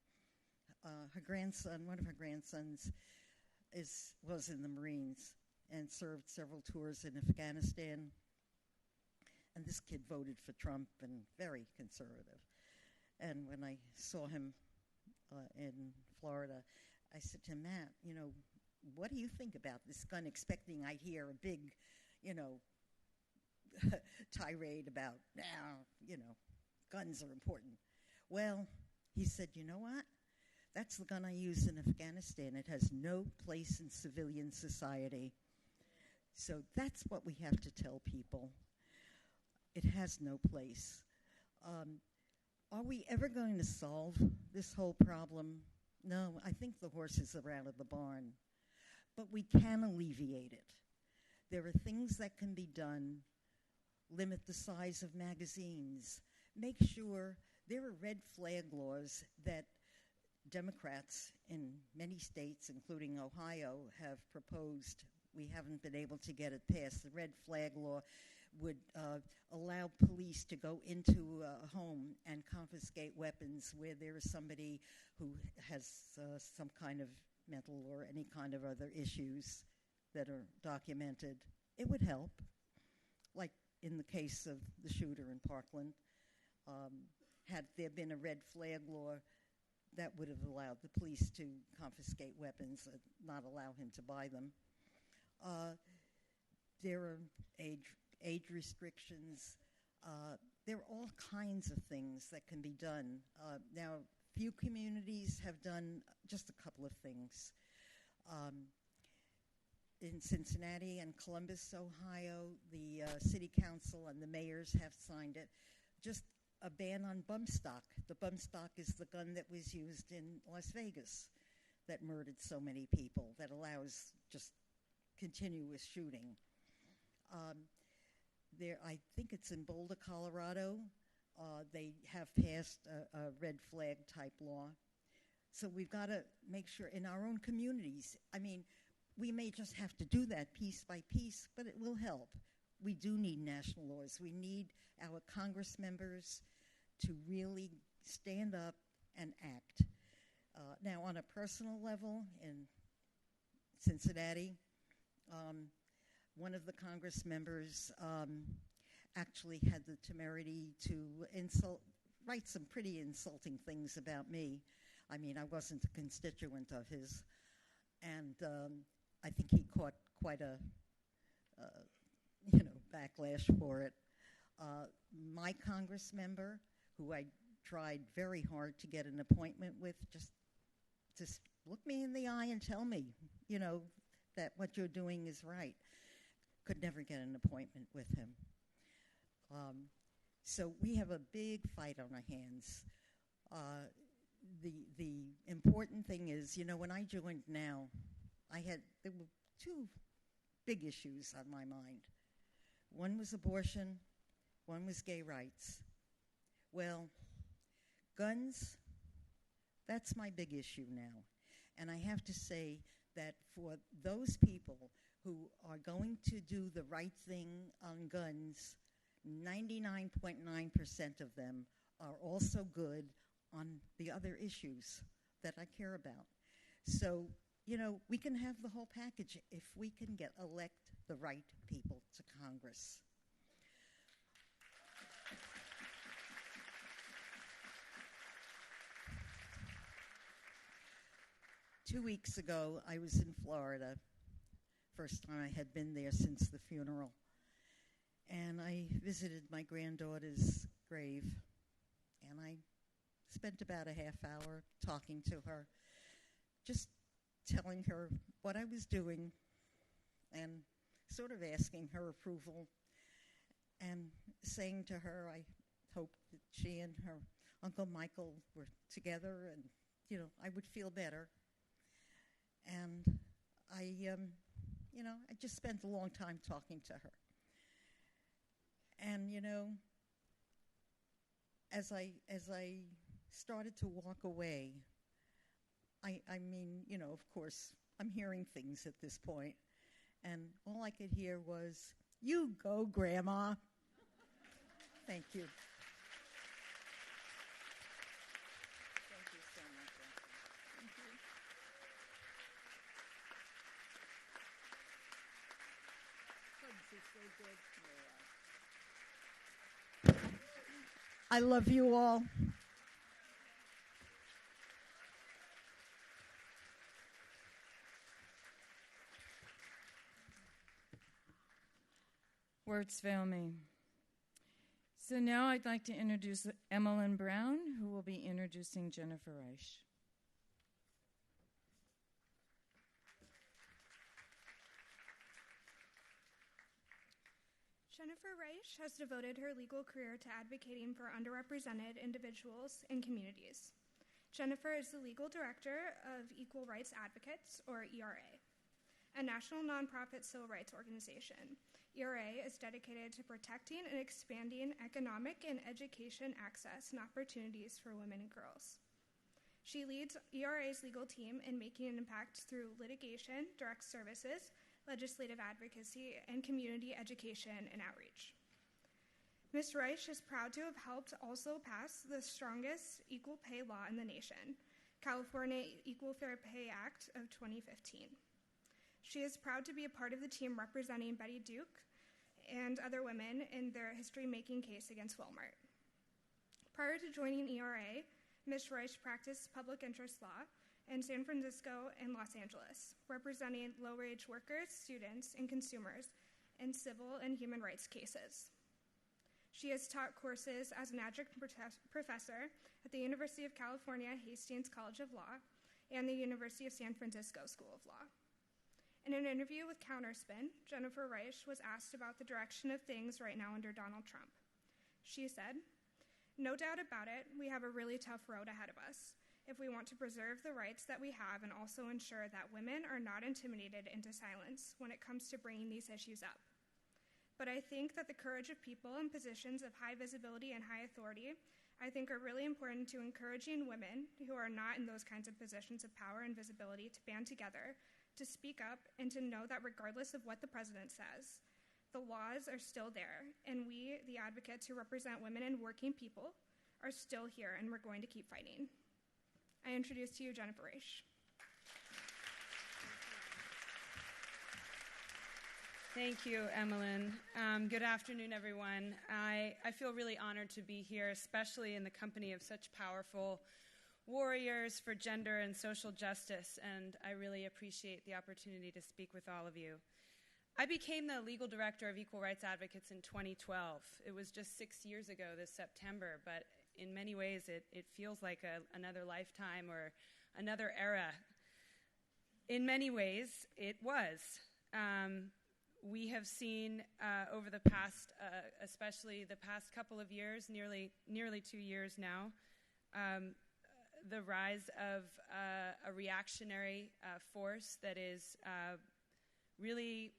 Her grandson, one of her grandsons, was in the Marines and served several tours in Afghanistan. And this kid voted for Trump and very conservative. And when I saw him in Florida, I said to him, Matt, you know, what do you think about this gun? Expecting I'd hear a big, you know, tirade about, guns are important. Well, he said, you know what? That's the gun I used in Afghanistan. It has no place in civilian society. So that's what we have to tell people. It has no place. Are we ever going to solve this whole problem? No, I think the horses are out of the barn. But we can alleviate it. There are things that can be done. Limit the size of magazines. Make sure there are red flag laws that Democrats in many states, including Ohio, have proposed. We haven't been able to get it passed. The red flag law would allow police to go into a home and confiscate weapons where there is somebody who has some kind of mental or any kind of other issues that are documented. It would help, like in the case of the shooter in Parkland. Had there been a red flag law, that would have allowed the police to confiscate weapons, not allow him to buy them. There are age restrictions. There are all kinds of things that can be done. Now, few communities have done just a couple of things. In Cincinnati and Columbus, Ohio, the city council and the mayors have signed it. Just a ban on bump stock. The bump stock is the gun that was used in Las Vegas that murdered so many people, that allows just continuous shooting. I think it's in Boulder, Colorado. They have passed a red flag type law. So we've got to make sure in our own communities, I mean, we may just have to do that piece by piece, but it will help. We do need national laws. We need our Congress members to really stand up and act. Now, on a personal level, in Cincinnati, one of the Congress members actually had the temerity to write some pretty insulting things about me. I mean, I wasn't a constituent of his, and I think he caught quite a backlash for it. My Congress member, who I tried very hard to get an appointment with, just look me in the eye and tell me, that what you're doing is right. Could never get an appointment with him. So we have a big fight on our hands. The important thing is, when I joined NOW, there were two big issues on my mind. One was abortion, one was gay rights. Well, guns, that's my big issue now. And I have to say that for those people who are going to do the right thing on guns, 99.9% of them are also good on the other issues that I care about. So, we can have the whole package if we can elect the right people to Congress. Two weeks ago, I was in Florida. First time I had been there since the funeral. And I visited my granddaughter's grave. And I spent about a half hour talking to her, just telling her what I was doing and sort of asking her approval and saying to her I hoped that she and her Uncle Michael were together and, I would feel better. And I just spent a long time talking to her. And, as I started to walk away, I mean, of course, I'm hearing things at this point, and all I could hear was, "You go, Grandma." Thank you. Thank you so much. Thank you. Hugs are so good. I love you all. Words fail me. So now I'd like to introduce Emmeline Brown, who will be introducing Jennifer Reich. Jennifer Reich has devoted her legal career to advocating for underrepresented individuals and communities. Jennifer is the legal director of Equal Rights Advocates, or ERA, a national nonprofit civil rights organization. ERA is dedicated to protecting and expanding economic and education access and opportunities for women and girls. She leads ERA's legal team in making an impact through litigation, direct services, legislative advocacy, and community education and outreach. Ms. Reich is proud to have helped also pass the strongest equal pay law in the nation, California Equal Fair Pay Act of 2015. She is proud to be a part of the team representing Betty Duke and other women in their history-making case against Walmart. Prior to joining ERA, Ms. Reich practiced public interest law in San Francisco and Los Angeles, representing low-wage workers, students, and consumers in civil and human rights cases. She has taught courses as an adjunct professor at the University of California Hastings College of Law and the University of San Francisco School of Law. In an interview with Counterspin, Jennifer Reich was asked about the direction of things right now under Donald Trump. She said, "No doubt about it, we have a really tough road ahead of us if we want to preserve the rights that we have and also ensure that women are not intimidated into silence when it comes to bringing these issues up. But I think that the courage of people in positions of high visibility and high authority, I think are really important to encouraging women who are not in those kinds of positions of power and visibility to band together, to speak up, and to know that regardless of what the president says, the laws are still there, and we, the advocates who represent women and working people, are still here, and we're going to keep fighting." I introduce to you Jennifer Reich. Thank you, Emmeline. Good afternoon, everyone. I feel really honored to be here, especially in the company of such powerful warriors for gender and social justice, and I really appreciate the opportunity to speak with all of you. I became the legal director of Equal Rights Advocates in 2012. It was just 6 years ago this September, but in many ways it feels like another lifetime or another era. In many ways, it was. We have seen over the past, especially the past couple of years, nearly 2 years now, the rise of a reactionary force that is really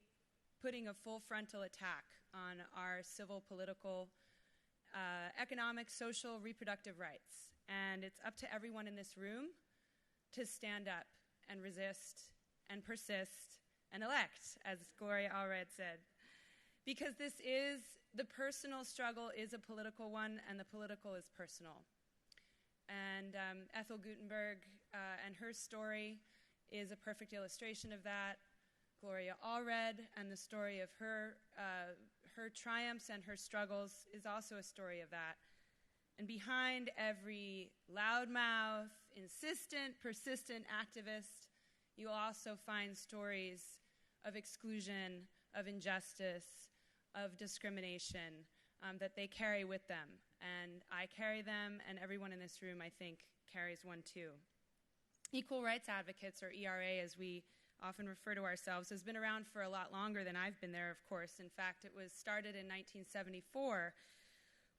putting a full frontal attack on our civil, political, economic, social, reproductive rights. And it's up to everyone in this room to stand up and resist and persist and elect, as Gloria Allred said. Because the personal struggle is a political one, and the political is personal. And Ethel Gutenberg and her story is a perfect illustration of that. Gloria Allred and the story of her triumphs and her struggles is also a story of that. And behind every loudmouth, insistent, persistent activist, you'll also find stories of exclusion, of injustice, of discrimination that they carry with them. And I carry them, and everyone in this room, I think, carries one too. Equal rights advocates, or ERA as we often refer to ourselves, has been around for a lot longer than I've been there, of course. In fact, it was started in 1974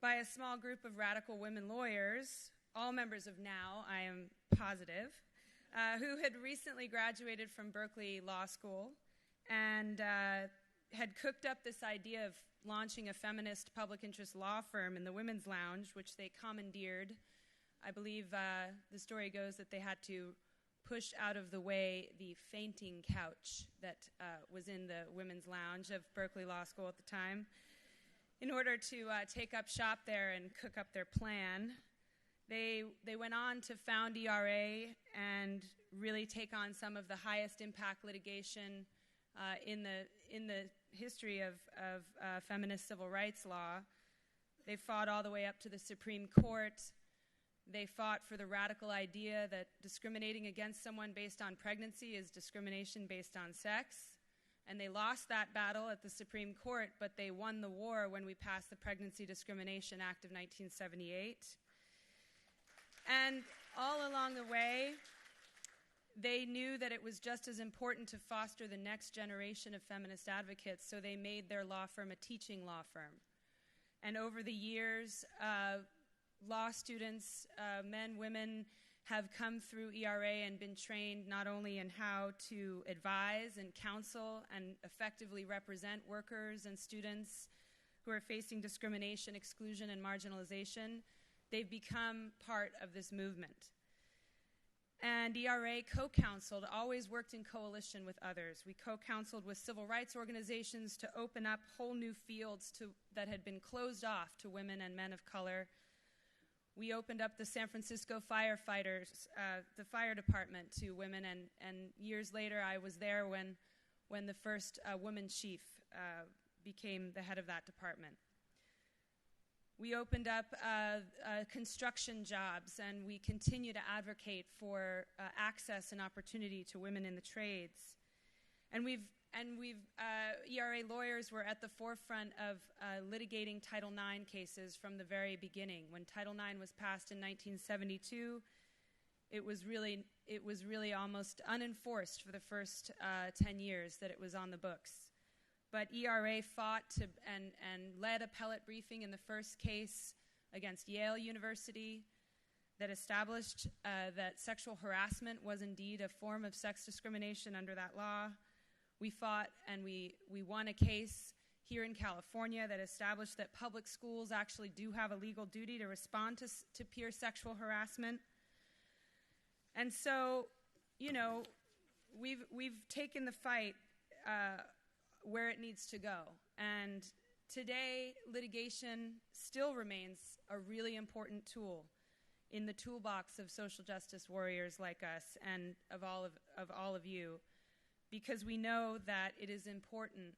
by a small group of radical women lawyers, all members of NOW, I am positive, who had recently graduated from Berkeley Law School and had cooked up this idea of launching a feminist public interest law firm in the Women's Lounge, which they commandeered. I believe the story goes that they had to push out of the way the fainting couch that was in the Women's Lounge of Berkeley Law School at the time in order to take up shop there and cook up their plan. They went on to found ERA and really take on some of the highest impact litigation in the history of feminist civil rights law. They fought all the way up to the Supreme Court. They fought for the radical idea that discriminating against someone based on pregnancy is discrimination based on sex. And they lost that battle at the Supreme Court, but they won the war when we passed the Pregnancy Discrimination Act of 1978. And all along the way, they knew that it was just as important to foster the next generation of feminist advocates, so they made their law firm a teaching law firm. And over the years, law students, men, women, have come through ERA and been trained not only in how to advise and counsel and effectively represent workers and students who are facing discrimination, exclusion, and marginalization, they've become part of this movement. And ERA co-counseled, always worked in coalition with others. We co-counseled with civil rights organizations to open up whole new fields that had been closed off to women and men of color. We opened up the San Francisco firefighters, the fire department, to women, and years later I was there when the first woman chief became the head of that department. We opened up construction jobs, and we continue to advocate for access and opportunity to women in the trades. And ERA lawyers were at the forefront of litigating Title IX cases from the very beginning. When Title IX was passed in 1972, it was really almost unenforced for the first 10 years that it was on the books. But ERA fought and led appellate briefing in the first case against Yale University that established that sexual harassment was indeed a form of sex discrimination under that law. We fought and we won a case here in California that established that public schools actually do have a legal duty to respond to peer sexual harassment. And so, you know, we've taken the fight where it needs to go. And today, litigation still remains a really important tool in the toolbox of social justice warriors like us and of all of you, because we know that it is important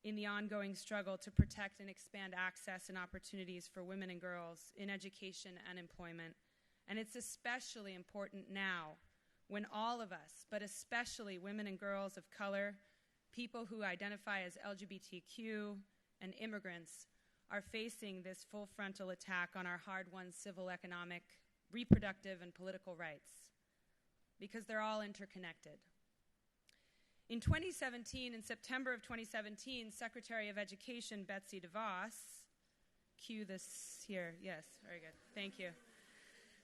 in the ongoing struggle to protect and expand access and opportunities for women and girls in education and employment. And it's especially important now when all of us, but especially women and girls of color, people who identify as LGBTQ, and immigrants, are facing this full frontal attack on our hard-won civil, economic, reproductive, and political rights, because they're all interconnected. In 2017, in September of 2017, Secretary of Education Betsy DeVos, cue this here, yes, very good, thank you,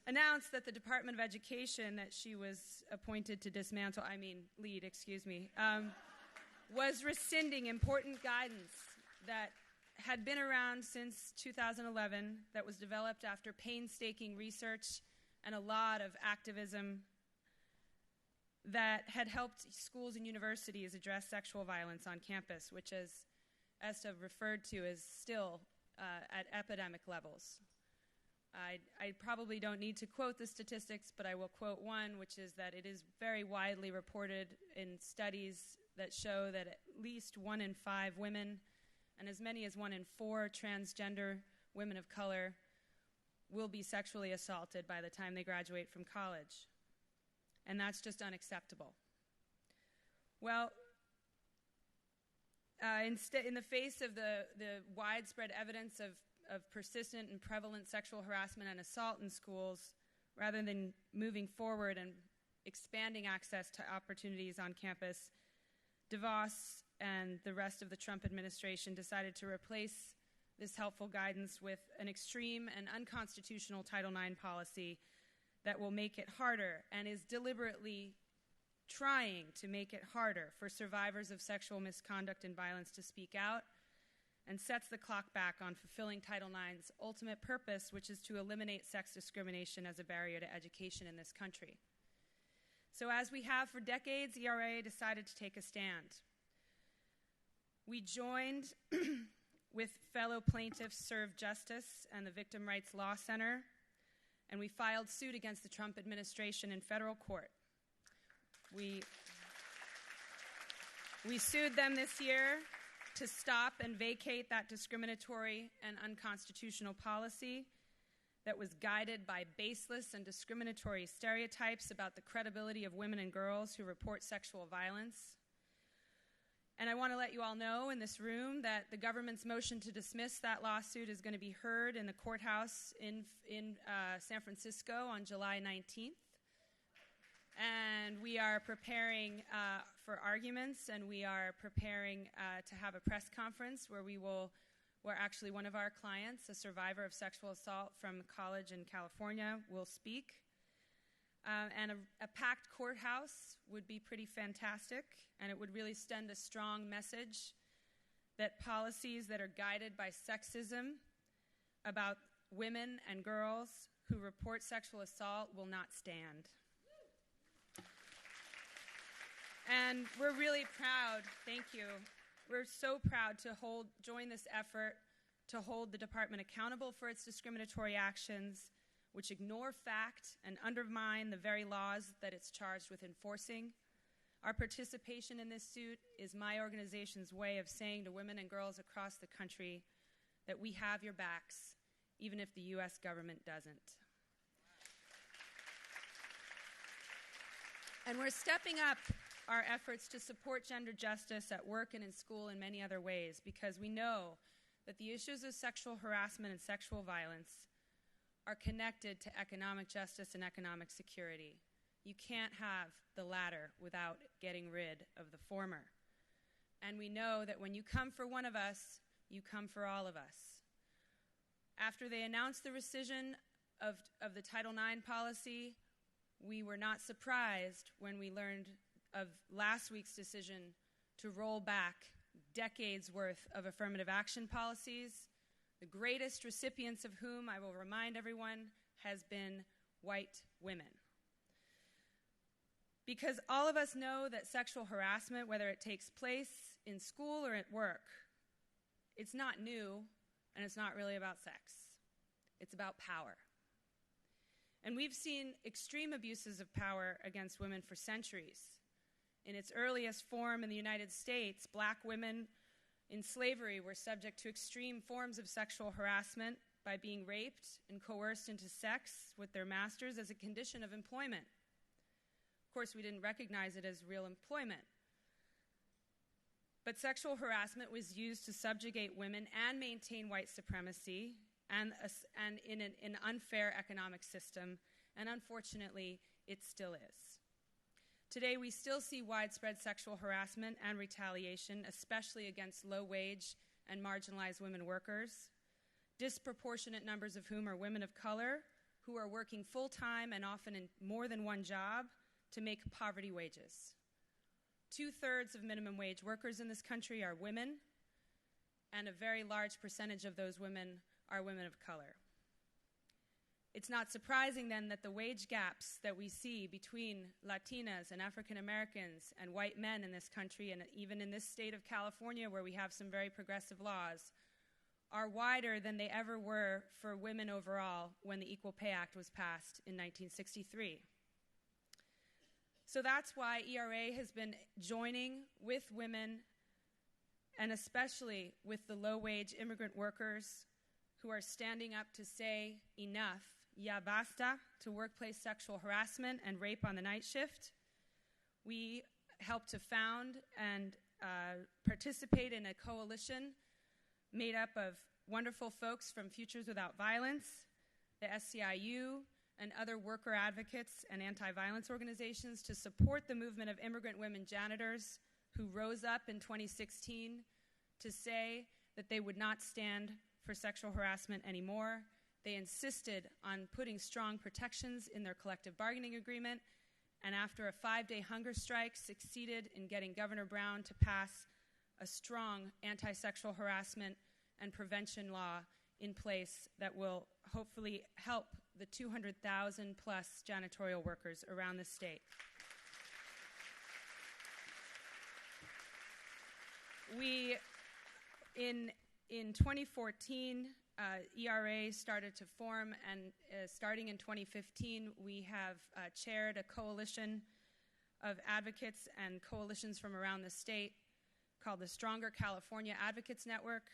announced that the Department of Education that she was appointed to lead, was rescinding important guidance that had been around since 2011, that was developed after painstaking research and a lot of activism that had helped schools and universities address sexual violence on campus, which, as Esther referred to, is still at epidemic levels. I probably don't need to quote the statistics, but I will quote one, which is that it is very widely reported in studies that show that at least 1 in 5 women and as many as 1 in 4 transgender women of color will be sexually assaulted by the time they graduate from college. And that's just unacceptable. Well, in the face of the widespread evidence of persistent and prevalent sexual harassment and assault in schools, rather than moving forward and expanding access to opportunities on campus, DeVos and the rest of the Trump administration decided to replace this helpful guidance with an extreme and unconstitutional Title IX policy that will make it harder and is deliberately trying to make it harder for survivors of sexual misconduct and violence to speak out, and sets the clock back on fulfilling Title IX's ultimate purpose, which is to eliminate sex discrimination as a barrier to education in this country. So as we have for decades, ERA decided to take a stand. We joined with fellow plaintiffs Serve Justice and the Victim Rights Law Center, and we filed suit against the Trump administration in federal court. We sued them this year to stop and vacate that discriminatory and unconstitutional policy that was guided by baseless and discriminatory stereotypes about the credibility of women and girls who report sexual violence. And I want to let you all know in this room that the government's motion to dismiss that lawsuit is going to be heard in the courthouse in San Francisco on July 19th. And we are preparing for arguments, and we are preparing to have a press conference where actually one of our clients, a survivor of sexual assault from college in California, will speak. And a packed courthouse would be pretty fantastic, and it would really send a strong message that policies that are guided by sexism about women and girls who report sexual assault will not stand. And we're really proud, thank you, we're so proud to join this effort to hold the department accountable for its discriminatory actions, which ignore fact and undermine the very laws that it's charged with enforcing. Our participation in this suit is my organization's way of saying to women and girls across the country that we have your backs, even if the U.S. government doesn't. And we're stepping up our efforts to support gender justice at work and in school and many other ways, because we know that the issues of sexual harassment and sexual violence are connected to economic justice and economic security. You can't have the latter without getting rid of the former. And we know that when you come for one of us, you come for all of us. After they announced the rescission of the Title IX policy, we were not surprised when we learned of last week's decision to roll back decades worth of affirmative action policies, the greatest recipients of whom, I will remind everyone, has been white women. Because all of us know that sexual harassment, whether it takes place in school or at work, it's not new, and it's not really about sex. It's about power. And we've seen extreme abuses of power against women for centuries. In its earliest form in the United States, black women in slavery were subject to extreme forms of sexual harassment by being raped and coerced into sex with their masters as a condition of employment. Of course, we didn't recognize it as real employment. But sexual harassment was used to subjugate women and maintain white supremacy and in an unfair economic system, and unfortunately, it still is. Today, we still see widespread sexual harassment and retaliation, especially against low-wage and marginalized women workers, disproportionate numbers of whom are women of color who are working full-time and often in more than one job to make poverty wages. 2/3 of minimum wage workers in this country are women, and a very large percentage of those women are women of color. It's not surprising then that the wage gaps that we see between Latinas and African Americans and white men in this country, and even in this state of California where we have some very progressive laws, are wider than they ever were for women overall when the Equal Pay Act was passed in 1963. So that's why ERA has been joining with women, and especially with the low-wage immigrant workers who are standing up to say enough, ya basta, to workplace sexual harassment and rape on the night shift. We helped to found and participate in a coalition made up of wonderful folks from Futures Without Violence, the SCIU, and other worker advocates and anti-violence organizations to support the movement of immigrant women janitors who rose up in 2016 to say that they would not stand for sexual harassment anymore. They insisted on putting strong protections in their collective bargaining agreement, and after a 5-day hunger strike, succeeded in getting Governor Brown to pass a strong anti-sexual harassment and prevention law in place that will hopefully help the 200,000 plus janitorial workers around the state. We, in 2014, ERA started to form, and starting in 2015, we have chaired a coalition of advocates and coalitions from around the state called the Stronger California Advocates Network.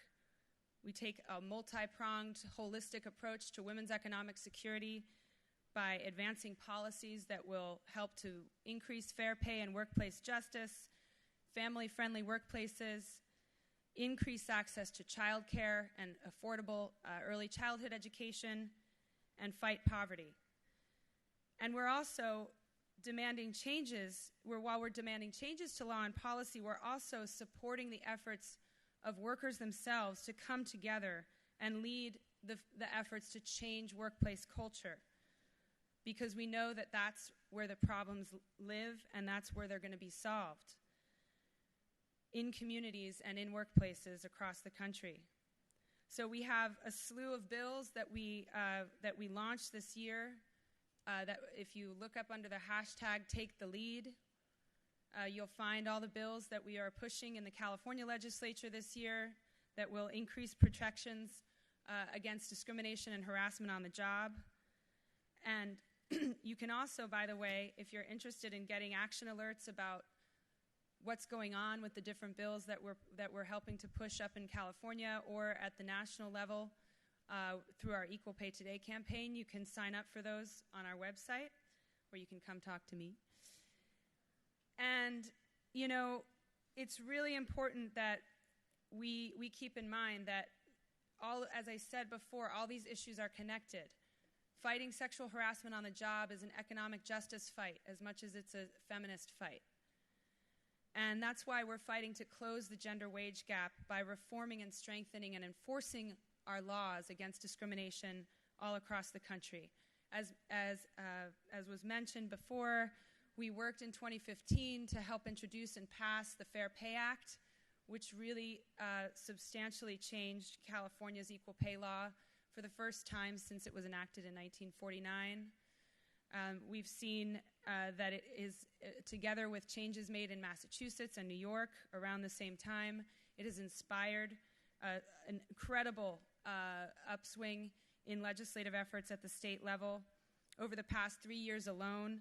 We take a multi-pronged, holistic approach to women's economic security by advancing policies that will help to increase fair pay and workplace justice, family-friendly workplaces, increase access to childcare and affordable early childhood education, and fight poverty. And we're also demanding changes, while we're demanding changes to law and policy, we're also supporting the efforts of workers themselves to come together and lead the efforts to change workplace culture, because we know that that's where the problems live and that's where they're going to be solved, in communities and in workplaces across the country. So we have a slew of bills that we launched this year, that if you look up under the hashtag Take the Lead, you'll find all the bills that we are pushing in the California legislature this year that will increase protections against discrimination and harassment on the job. And you can also, by the way, if you're interested in getting action alerts about what's going on with the different bills that we're helping to push up in California or at the national level through our Equal Pay Today campaign, you can sign up for those on our website, or you can come talk to me. And, you know, it's really important that we keep in mind that as I said before, all these issues are connected. Fighting sexual harassment on the job is an economic justice fight as much as it's a feminist fight. And that's why we're fighting to close the gender wage gap by reforming and strengthening and enforcing our laws against discrimination all across the country. As was mentioned before, we worked in 2015 to help introduce and pass the Fair Pay Act, which really substantially changed California's equal pay law for the first time since it was enacted in 1949. We've seen that it is, together with changes made in Massachusetts and New York around the same time, it has inspired an incredible upswing in legislative efforts at the state level. Over the past 3 years alone,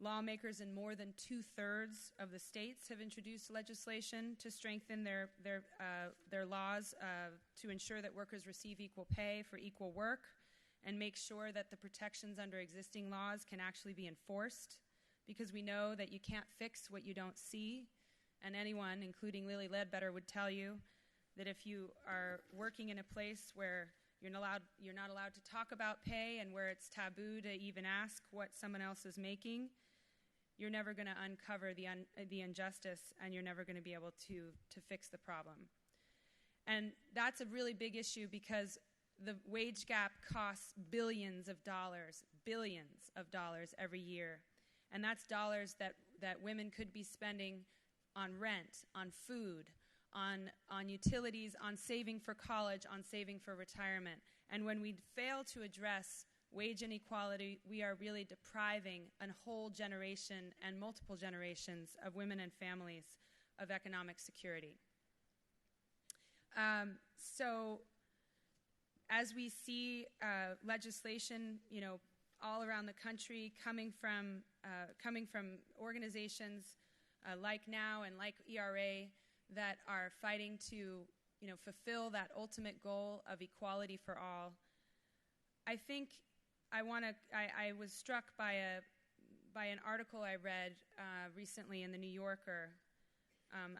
lawmakers in more than 2/3 of the states have introduced legislation to strengthen their laws to ensure that workers receive equal pay for equal work and make sure that the protections under existing laws can actually be enforced, because we know that you can't fix what you don't see, and anyone, including Lily Ledbetter, would tell you that if you are working in a place where you're not allowed to talk about pay and where it's taboo to even ask what someone else is making, you're never going to uncover the injustice, and you're never going to be able to fix the problem. And that's a really big issue because the wage gap costs billions of dollars every year. And that's dollars that women could be spending on rent, on food, on utilities, on saving for college, on saving for retirement. And when we fail to address wage inequality, we are really depriving a whole generation and multiple generations of women and families of economic security. So as we see legislation, all around the country coming from organizations like NOW and like ERA that are fighting to, fulfill that ultimate goal of equality for all, I think I was struck by an article I read recently in the New Yorker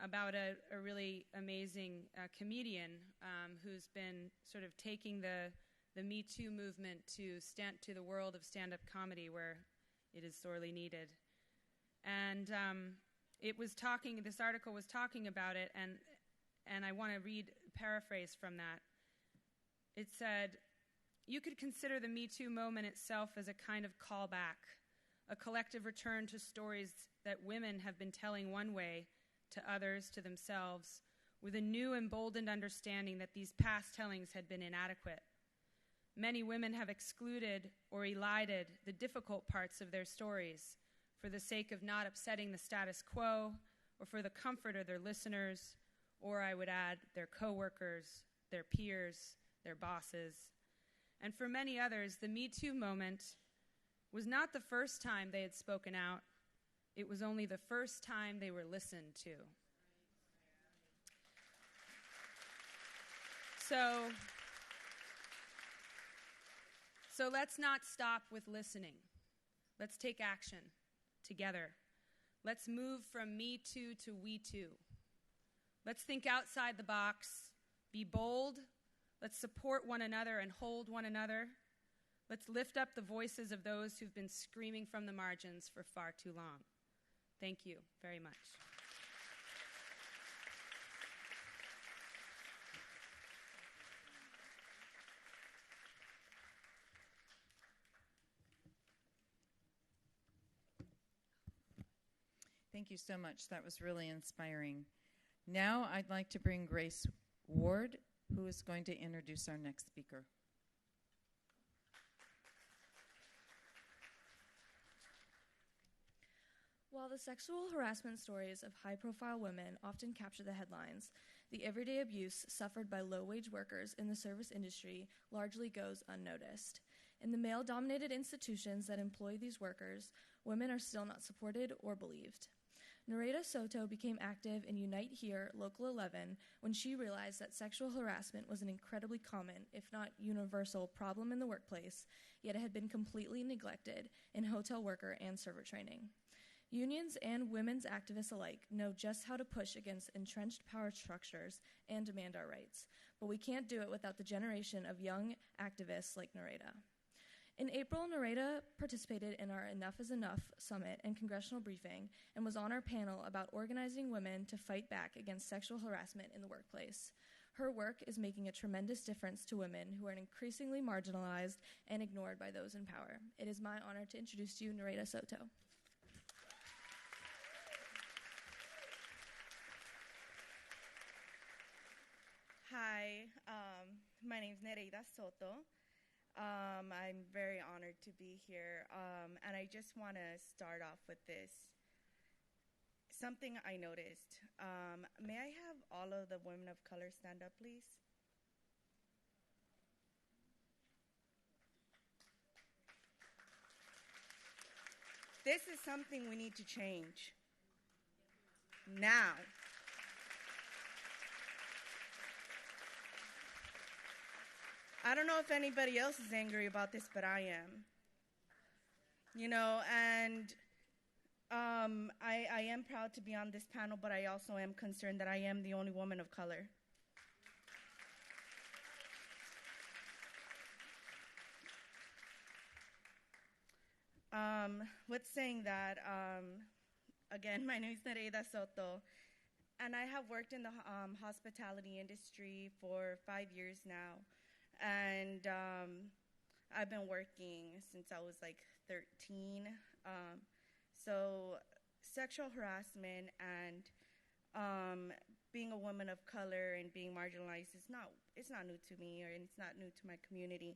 about a really amazing comedian who's been sort of taking the Me Too movement to the world of stand-up comedy where it is sorely needed. And this article was talking about it, and I want to paraphrase from that. It said, "You could consider the Me Too moment itself as a kind of callback, a collective return to stories that women have been telling one way, to others, to themselves, with a new emboldened understanding that these past tellings had been inadequate. Many women have excluded or elided the difficult parts of their stories for the sake of not upsetting the status quo or for the comfort of their listeners, or I would add, their coworkers, their peers, their bosses. And for many others, the Me Too moment was not the first time they had spoken out. It was only the first time they were listened to." So let's not stop with listening. Let's take action together. Let's move from Me Too to We Too. Let's think outside the box, be bold. Let's support one another and hold one another. Let's lift up the voices of those who've been screaming from the margins for far too long. Thank you very much. Thank you so much. That was really inspiring. Now I'd like to bring Grace Ward, who is going to introduce our next speaker. While the sexual harassment stories of high-profile women often capture the headlines, the everyday abuse suffered by low-wage workers in the service industry largely goes unnoticed. In the male-dominated institutions that employ these workers, women are still not supported or believed. Nareda Soto became active in Unite Here Local 11 when she realized that sexual harassment was an incredibly common, if not universal, problem in the workplace, yet it had been completely neglected in hotel worker and server training. Unions and women's activists alike know just how to push against entrenched power structures and demand our rights, but we can't do it without the generation of young activists like Nareda. In April, Nareda participated in our Enough is Enough summit and congressional briefing and was on our panel about organizing women to fight back against sexual harassment in the workplace. Her work is making a tremendous difference to women who are increasingly marginalized and ignored by those in power. It is my honor to introduce to you Nareda Soto. Hi, my name is Nereida Soto. I'm very honored to be here, and I just want to start off with this. Something I noticed. May I have all of the women of color stand up, please? This is something we need to change now. I don't know if anybody else is angry about this, but I am. You know, and I am proud to be on this panel, but I also am concerned that I am the only woman of color. With saying that, again, my name is Nereida Soto, and I have worked in the hospitality industry for 5 years now, and I've been working since I was like 13. So sexual harassment and being a woman of color and being marginalized it's not new to me, or it's not new to my community.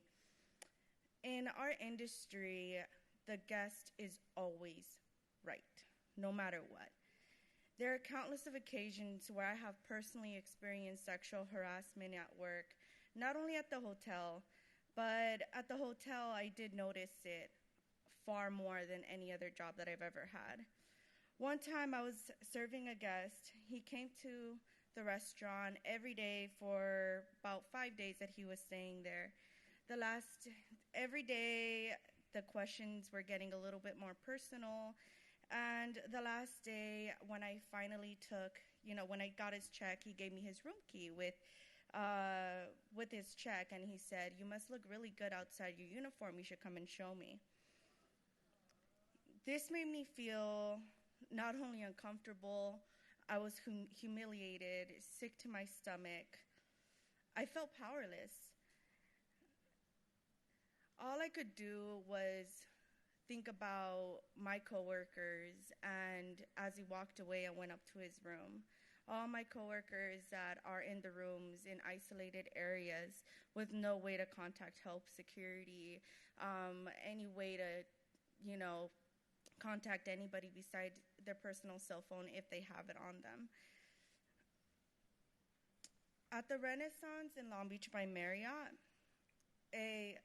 In our industry, the guest is always right, no matter what. There are countless of occasions where I have personally experienced sexual harassment at work, not only at the hotel, but at the hotel I did notice it far more than any other job that I've ever had. One time I was serving a guest. He came to the restaurant every day for about 5 days that he was staying there. Every day, the questions were getting a little bit more personal. And the last day, when I finally when I got his check, he gave me his room key with his check, and he said, "You must look really good outside your uniform. You should come and show me." This made me feel not only uncomfortable, I was humiliated, sick to my stomach. I felt powerless. All I could do was think about my coworkers, and as he walked away, I went up to his room. All my coworkers that are in the rooms in isolated areas with no way to contact help, security, any way to, contact anybody besides their personal cell phone if they have it on them. At the Renaissance in Long Beach by Marriott,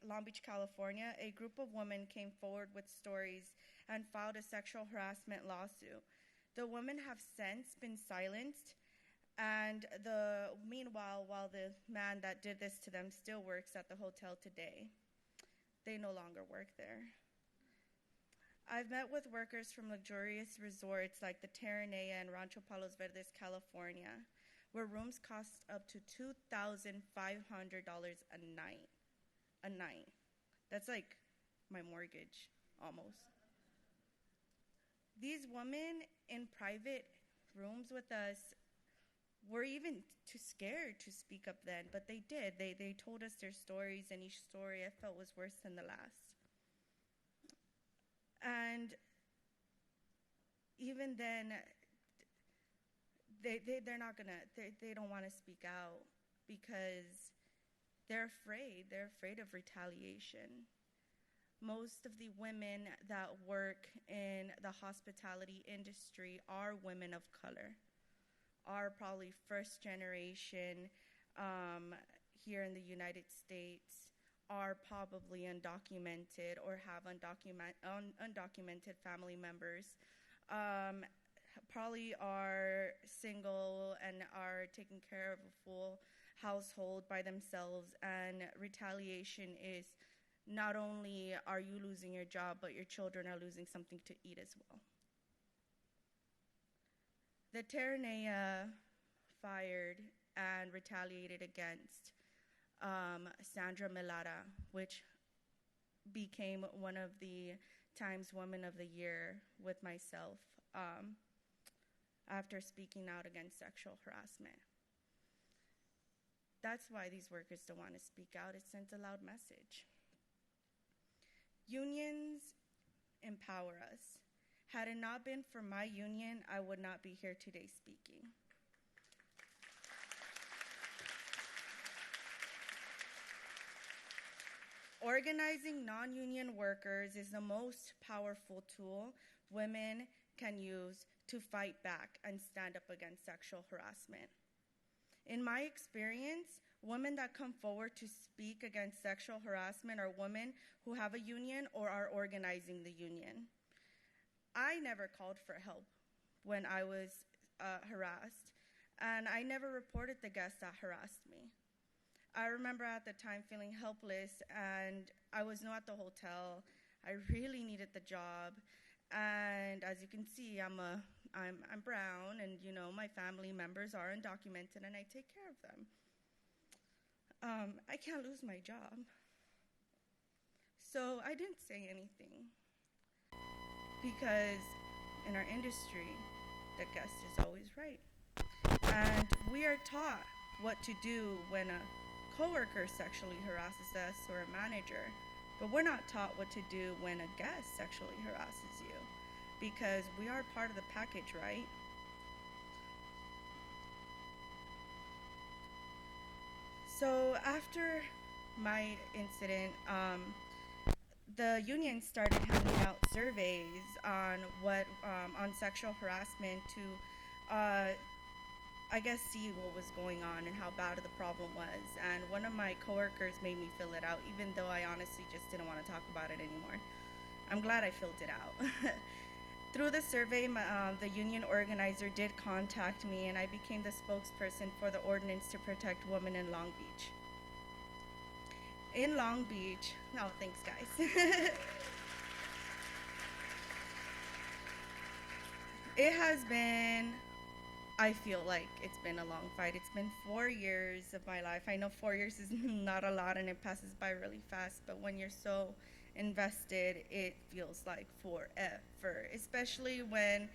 Long Beach, California, a group of women came forward with stories and filed a sexual harassment lawsuit. The women have since been silenced, and meanwhile, while the man that did this to them still works at the hotel today, they no longer work there. I've met with workers from luxurious resorts like the Terranea and Rancho Palos Verdes, California, where rooms cost up to $2,500 a night. That's like my mortgage, almost. These women in private rooms with us were even too scared to speak up then, but they did. They told us their stories, and each story I felt was worse than the last. And even then, they're not gonna. They don't want to speak out because they're afraid. They're afraid of retaliation. Most of the women that work in the hospitality industry are women of color, are probably first generation here in the United States, are probably undocumented or have undocumented family members, probably are single and are taking care of a full household by themselves, and retaliation is not only are you losing your job, but your children are losing something to eat as well. The Terranea fired and retaliated against Sandra Milata, which became one of the Times Woman of the Year with myself after speaking out against sexual harassment. That's why these workers don't want to speak out. It sends a loud message. Unions empower us. Had it not been for my union, I would not be here today speaking. Organizing non-union workers is the most powerful tool women can use to fight back and stand up against sexual harassment. In my experience, women that come forward to speak against sexual harassment are women who have a union or are organizing the union. I never called for help when I was harassed, and I never reported the guests that harassed me. I remember at the time feeling helpless, and I was new at the hotel. I really needed the job, And as you can see, I'm brown, and my family members are undocumented, and I take care of them. I can't lose my job. So I didn't say anything, because in our industry, the guest is always right. And we are taught what to do when a coworker sexually harasses us or a manager, but we're not taught what to do when a guest sexually harasses you, because we are part of the package, right? So after my incident, the union started handing out surveys on on sexual harassment to, I guess, see what was going on and how bad the problem was. And one of my coworkers made me fill it out, even though I honestly just didn't want to talk about it anymore. I'm glad I filled it out. Through the survey, the union organizer did contact me, and I became the spokesperson for the ordinance to protect women in Long Beach. In Long Beach, thanks guys. It has been, I feel like it's been a long fight. It's been 4 years of my life. I know 4 years is not a lot and it passes by really fast, but when you're so invested, it feels like forever, especially when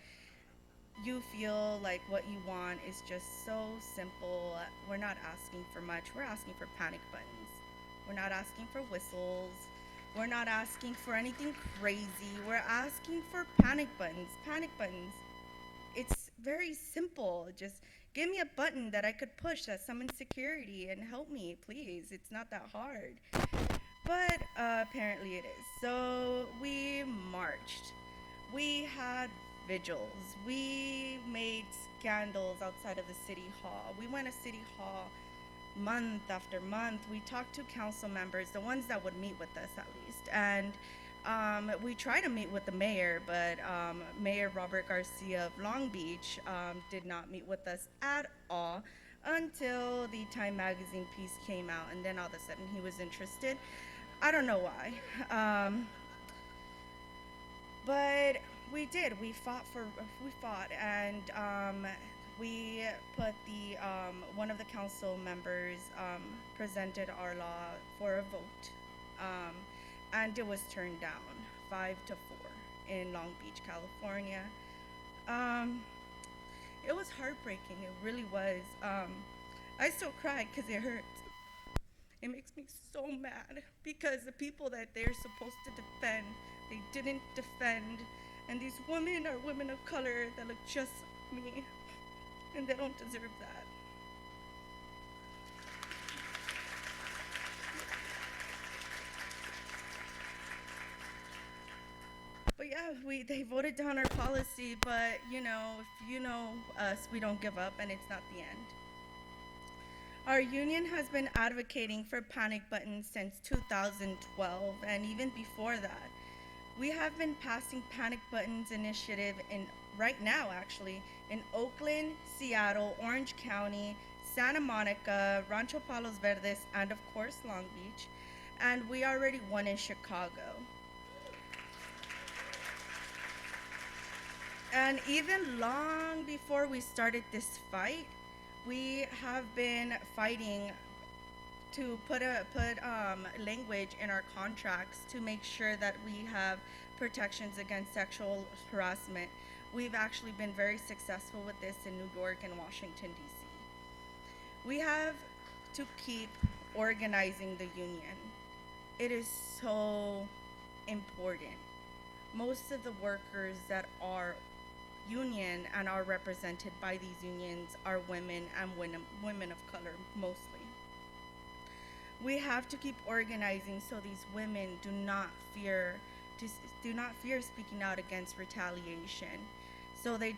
you feel like what you want is just so simple. We're not asking for much. We're asking for panic buttons. We're not asking for whistles. We're not asking for anything crazy. We're asking for panic buttons. Panic buttons. It's very simple. Just give me a button that I could push that summons security and help me, please. It's not that hard. But apparently it is. So we marched. We had vigils. We made scandals outside of the city hall. We went to city hall month after month. We talked to council members, the ones that would meet with us at least. And we tried to meet with the mayor, but Mayor Robert Garcia of Long Beach did not meet with us at all until the Time magazine piece came out, and then all of a sudden he was interested. I don't know why. But we did. We fought, and we put one of the council members presented our law for a vote, and it was turned down 5-4 in Long Beach, California. It was heartbreaking. It really was. I still cry because it hurts. It makes me so mad because the people that they're supposed to defend, they didn't defend. And these women are women of color that look just like me, and they don't deserve that. But yeah, they voted down our policy, but if you know us, we don't give up, and it's not the end. Our union has been advocating for panic buttons since 2012, and even before that. We have been passing panic buttons initiative right now actually, in Oakland, Seattle, Orange County, Santa Monica, Rancho Palos Verdes, and of course Long Beach. And we already won in Chicago. And even long before we started this fight, we have been fighting to put language in our contracts to make sure that we have protections against sexual harassment. We've actually been very successful with this in New York and Washington, D.C. We have to keep organizing the union. It is so important. Most of the workers that are union and are represented by these unions are women and women of color mostly. We have to keep organizing so these women do not fear speaking out against retaliation, so they're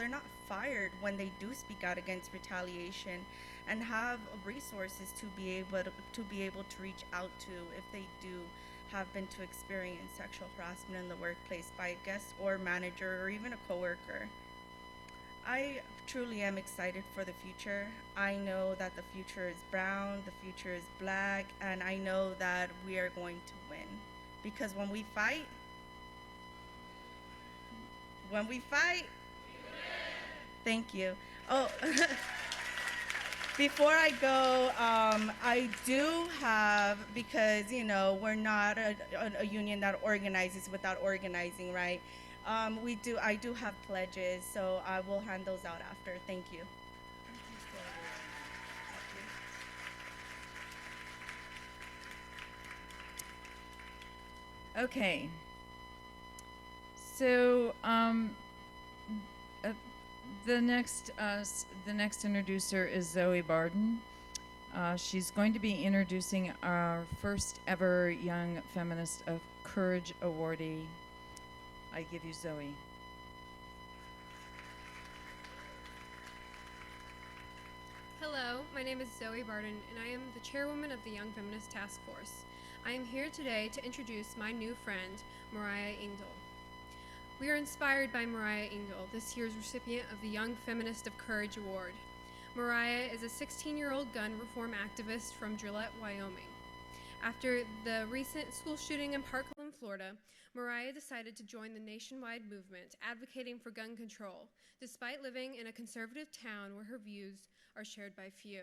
not fired when they do speak out against retaliation, and have resources to be able to reach out to if they do have been to experience sexual harassment in the workplace by a guest or manager or even a coworker. I truly am excited for the future. I know that the future is brown, the future is black, and I know that we are going to win. Because when we fight, When we fight, thank you. Oh, before I go, I do have, because, you know, we're not a union that organizes without organizing, right? I do have pledges, so I will hand those out after. Thank you. Okay. So the next introducer is Zoe Barden. She's going to be introducing our first ever Young Feminist of Courage awardee. I give you Zoe. Hello, my name is Zoe Barden, and I am the chairwoman of the Young Feminist Task Force. I am here today to introduce my new friend, Mariah Engdahl. We are inspired by Mariah Engdahl, this year's recipient of the Young Feminist of Courage Award. Mariah is a 16-year-old gun reform activist from Gillette, Wyoming. After the recent school shooting in Parkland, Florida, Mariah decided to join the nationwide movement advocating for gun control, despite living in a conservative town where her views are shared by few.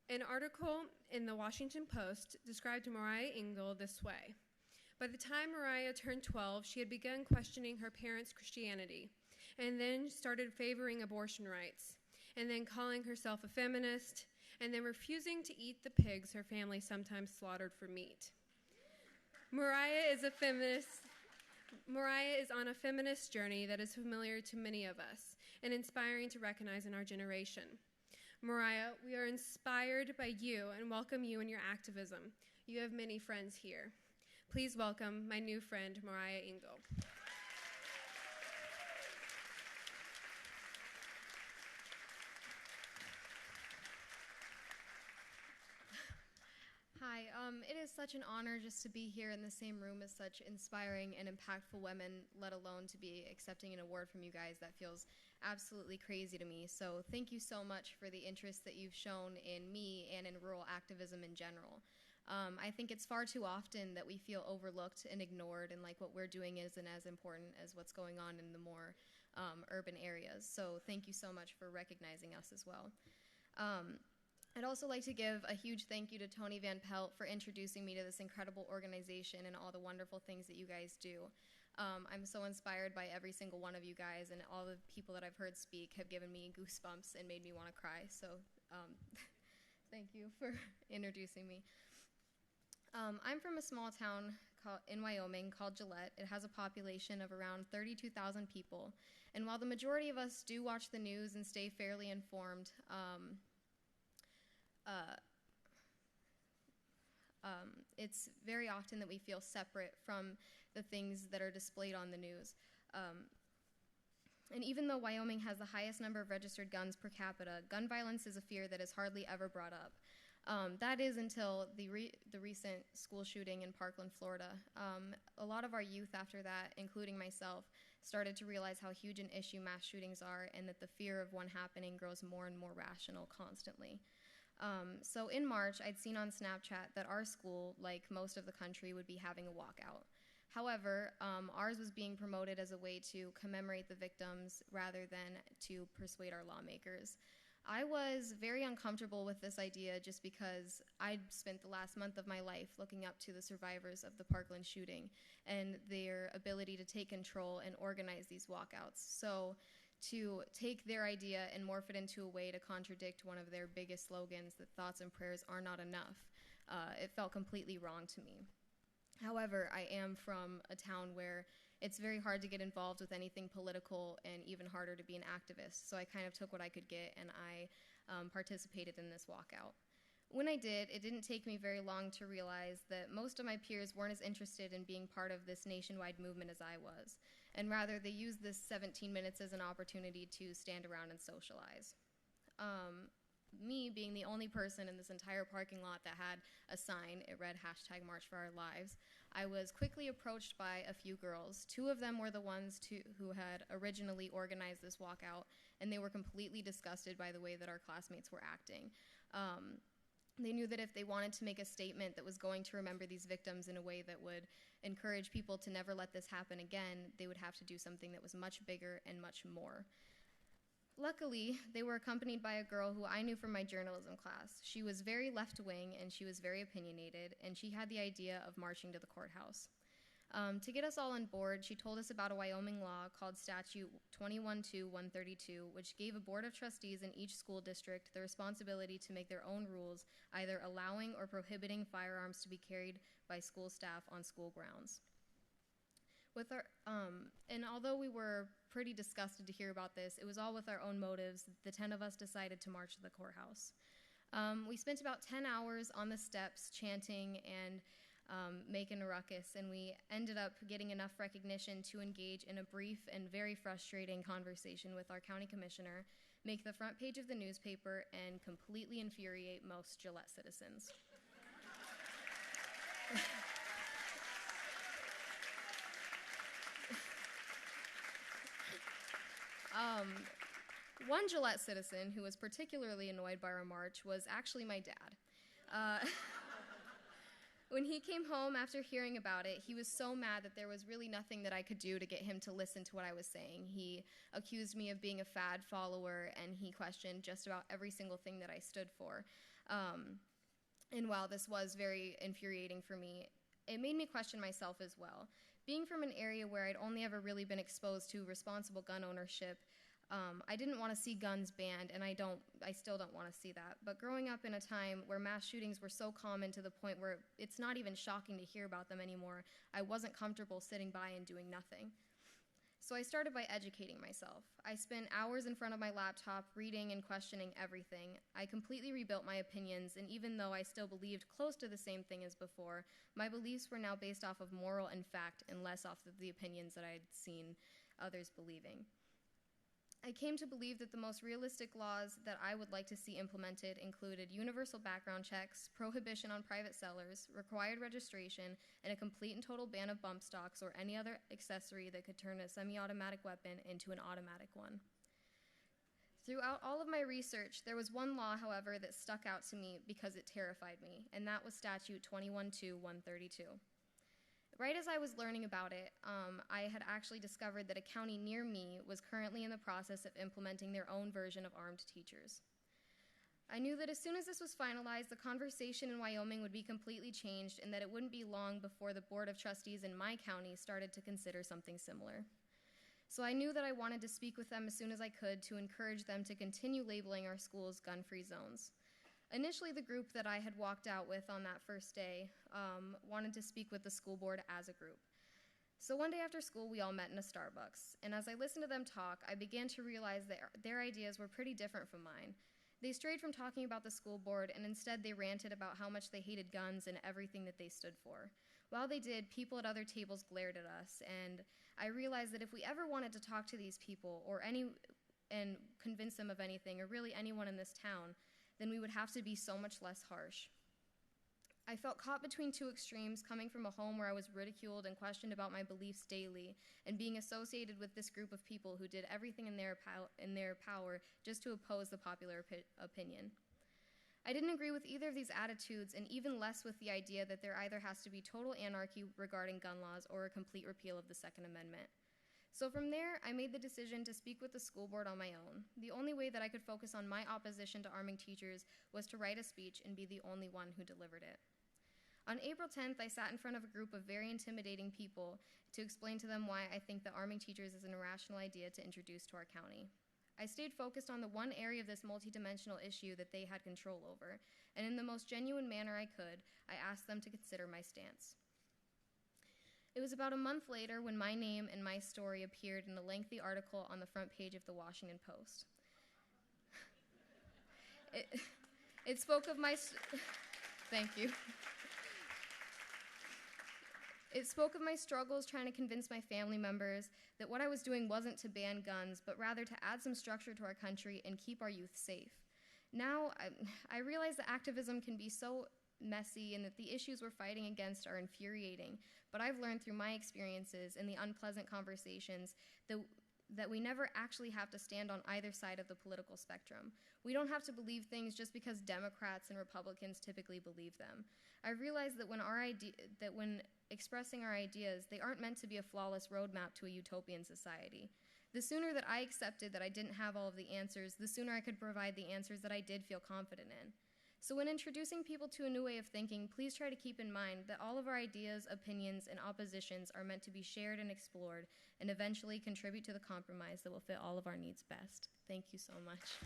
An article in the Washington Post described Mariah Engdahl this way. By the time Mariah turned 12, she had begun questioning her parents' Christianity, and then started favoring abortion rights, and then calling herself a feminist, and then refusing to eat the pigs her family sometimes slaughtered for meat. Mariah is a feminist. Mariah is on a feminist journey that is familiar to many of us and inspiring to recognize in our generation. Mariah, we are inspired by you and welcome you in your activism. You have many friends here. Please welcome my new friend, Mariah Engdahl. Hi, it is such an honor just to be here in the same room as such inspiring and impactful women, let alone to be accepting an award from you guys. That feels absolutely crazy to me. So thank you so much for the interest that you've shown in me and in rural activism in general. I think it's far too often that we feel overlooked and ignored, and like what we're doing isn't as important as what's going on in the more urban areas. So thank you so much for recognizing us as well. I'd also like to give a huge thank you to Tony Van Pelt for introducing me to this incredible organization and all the wonderful things that you guys do. I'm so inspired by every single one of you guys, and all the people that I've heard speak have given me goosebumps and made me want to cry. So thank you for introducing me. I'm from a small town in Wyoming called Gillette. It has a population of around 32,000 people. And while the majority of us do watch the news and stay fairly informed, it's very often that we feel separate from the things that are displayed on the news. And even though Wyoming has the highest number of registered guns per capita, gun violence is a fear that is hardly ever brought up. That is until the recent school shooting in Parkland, Florida. A lot of our youth after that, including myself, started to realize how huge an issue mass shootings are, and that the fear of one happening grows more and more rational constantly. So in March, I'd seen on Snapchat that our school, like most of the country, would be having a walkout. However, ours was being promoted as a way to commemorate the victims rather than to persuade our lawmakers. I was very uncomfortable with this idea just because I'd spent the last month of my life looking up to the survivors of the Parkland shooting and their ability to take control and organize these walkouts. So to take their idea and morph it into a way to contradict one of their biggest slogans, that thoughts and prayers are not enough, it felt completely wrong to me. However, I am from a town where it's very hard to get involved with anything political and even harder to be an activist, so I kind of took what I could get and I participated in this walkout. When I did, it didn't take me very long to realize that most of my peers weren't as interested in being part of this nationwide movement as I was, and rather they used this 17 minutes as an opportunity to stand around and socialize. Me being the only person in this entire parking lot that had a sign, it read #MarchForOurLives, I was quickly approached by a few girls. Two of them were the ones who had originally organized this walkout, and they were completely disgusted by the way that our classmates were acting. They knew that if they wanted to make a statement that was going to remember these victims in a way that would encourage people to never let this happen again, they would have to do something that was much bigger and much more. Luckily, they were accompanied by a girl who I knew from my journalism class. She was very left-wing, and she was very opinionated, and she had the idea of marching to the courthouse. To get us all on board, she told us about a Wyoming law called Statute 21-132, which gave a board of trustees in each school district the responsibility to make their own rules, either allowing or prohibiting firearms to be carried by school staff on school grounds. And although we were pretty disgusted to hear about this, it was all with our own motives. The 10 of us decided to march to the courthouse. We spent about 10 hours on the steps chanting and making a ruckus, and we ended up getting enough recognition to engage in a brief and very frustrating conversation with our county commissioner, make the front page of the newspaper, and completely infuriate most Gillette citizens. One Gillette citizen who was particularly annoyed by our march was actually my dad. When he came home after hearing about it, he was so mad that there was really nothing that I could do to get him to listen to what I was saying. He accused me of being a fad follower, and he questioned just about every single thing that I stood for. And while this was very infuriating for me, it made me question myself as well. Being from an area where I'd only ever really been exposed to responsible gun ownership, I didn't want to see guns banned, and I still don't want to see that. But growing up in a time where mass shootings were so common to the point where it's not even shocking to hear about them anymore, I wasn't comfortable sitting by and doing nothing. So I started by educating myself. I spent hours in front of my laptop reading and questioning everything. I completely rebuilt my opinions, and even though I still believed close to the same thing as before, my beliefs were now based off of moral and fact and less off of the opinions that I had seen others believing. I came to believe that the most realistic laws that I would like to see implemented included universal background checks, prohibition on private sellers, required registration, and a complete and total ban of bump stocks or any other accessory that could turn a semi-automatic weapon into an automatic one. Throughout all of my research, there was one law, however, that stuck out to me because it terrified me, and that was Statute 21-132. Right as I was learning about it, I had actually discovered that a county near me was currently in the process of implementing their own version of armed teachers. I knew that as soon as this was finalized, the conversation in Wyoming would be completely changed and that it wouldn't be long before the Board of Trustees in my county started to consider something similar. So I knew that I wanted to speak with them as soon as I could to encourage them to continue labeling our schools gun-free zones. Initially, the group that I had walked out with on that first day wanted to speak with the school board as a group. So one day after school, we all met in a Starbucks, and as I listened to them talk, I began to realize that their ideas were pretty different from mine. They strayed from talking about the school board, and instead they ranted about how much they hated guns and everything that they stood for. While they did, people at other tables glared at us, and I realized that if we ever wanted to talk to these people and convince them of anything, or really anyone in this town, then we would have to be so much less harsh. I felt caught between two extremes, coming from a home where I was ridiculed and questioned about my beliefs daily, and being associated with this group of people who did everything in their power just to oppose the popular opinion. I didn't agree with either of these attitudes, and even less with the idea that there either has to be total anarchy regarding gun laws or a complete repeal of the Second Amendment. So from there, I made the decision to speak with the school board on my own. The only way that I could focus on my opposition to arming teachers was to write a speech and be the only one who delivered it. On April 10th, I sat in front of a group of very intimidating people to explain to them why I think that arming teachers is an irrational idea to introduce to our county. I stayed focused on the one area of this multidimensional issue that they had control over, and in the most genuine manner I could, I asked them to consider my stance. It was about a month later when my name and my story appeared in a lengthy article on the front page of the Washington Post. It spoke of my... Thank you. It spoke of my struggles trying to convince my family members that what I was doing wasn't to ban guns, but rather to add some structure to our country and keep our youth safe. Now, I realize that activism can be so messy and that the issues we're fighting against are infuriating, but I've learned through my experiences and the unpleasant conversations that we never actually have to stand on either side of the political spectrum. We don't have to believe things just because Democrats and Republicans typically believe them. I realized that when expressing our ideas, they aren't meant to be a flawless roadmap to a utopian society. The sooner that I accepted that I didn't have all of the answers, the sooner I could provide the answers that I did feel confident in. So when introducing people to a new way of thinking, please try to keep in mind that all of our ideas, opinions, and oppositions are meant to be shared and explored and eventually contribute to the compromise that will fit all of our needs best. Thank you so much.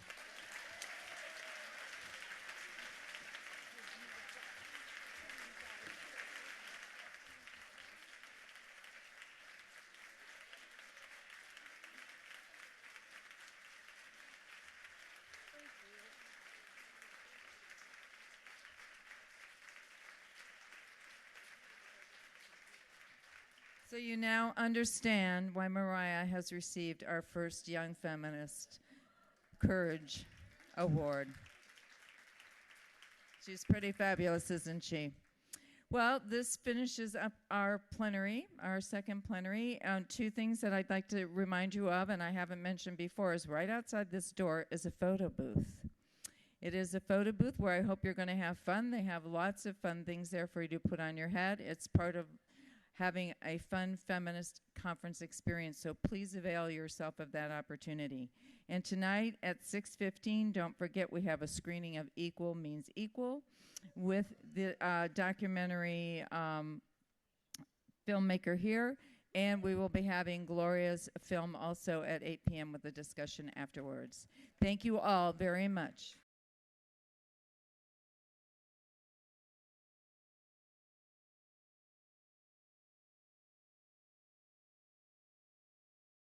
So you now understand why Mariah has received our first Young Feminist Courage Award. She's pretty fabulous, isn't she? Well, this finishes up our plenary, our second plenary. Two things that I'd like to remind you of, and I haven't mentioned before, is right outside this door is a photo booth. It is a photo booth where I hope you're going to have fun. They have lots of fun things there for you to put on your head. It's part of having a fun feminist conference experience, so please avail yourself of that opportunity. And tonight at 6:15, don't forget we have a screening of Equal Means Equal with the documentary filmmaker here, and we will be having Gloria's film also at 8 p.m. with a discussion afterwards. Thank you all very much.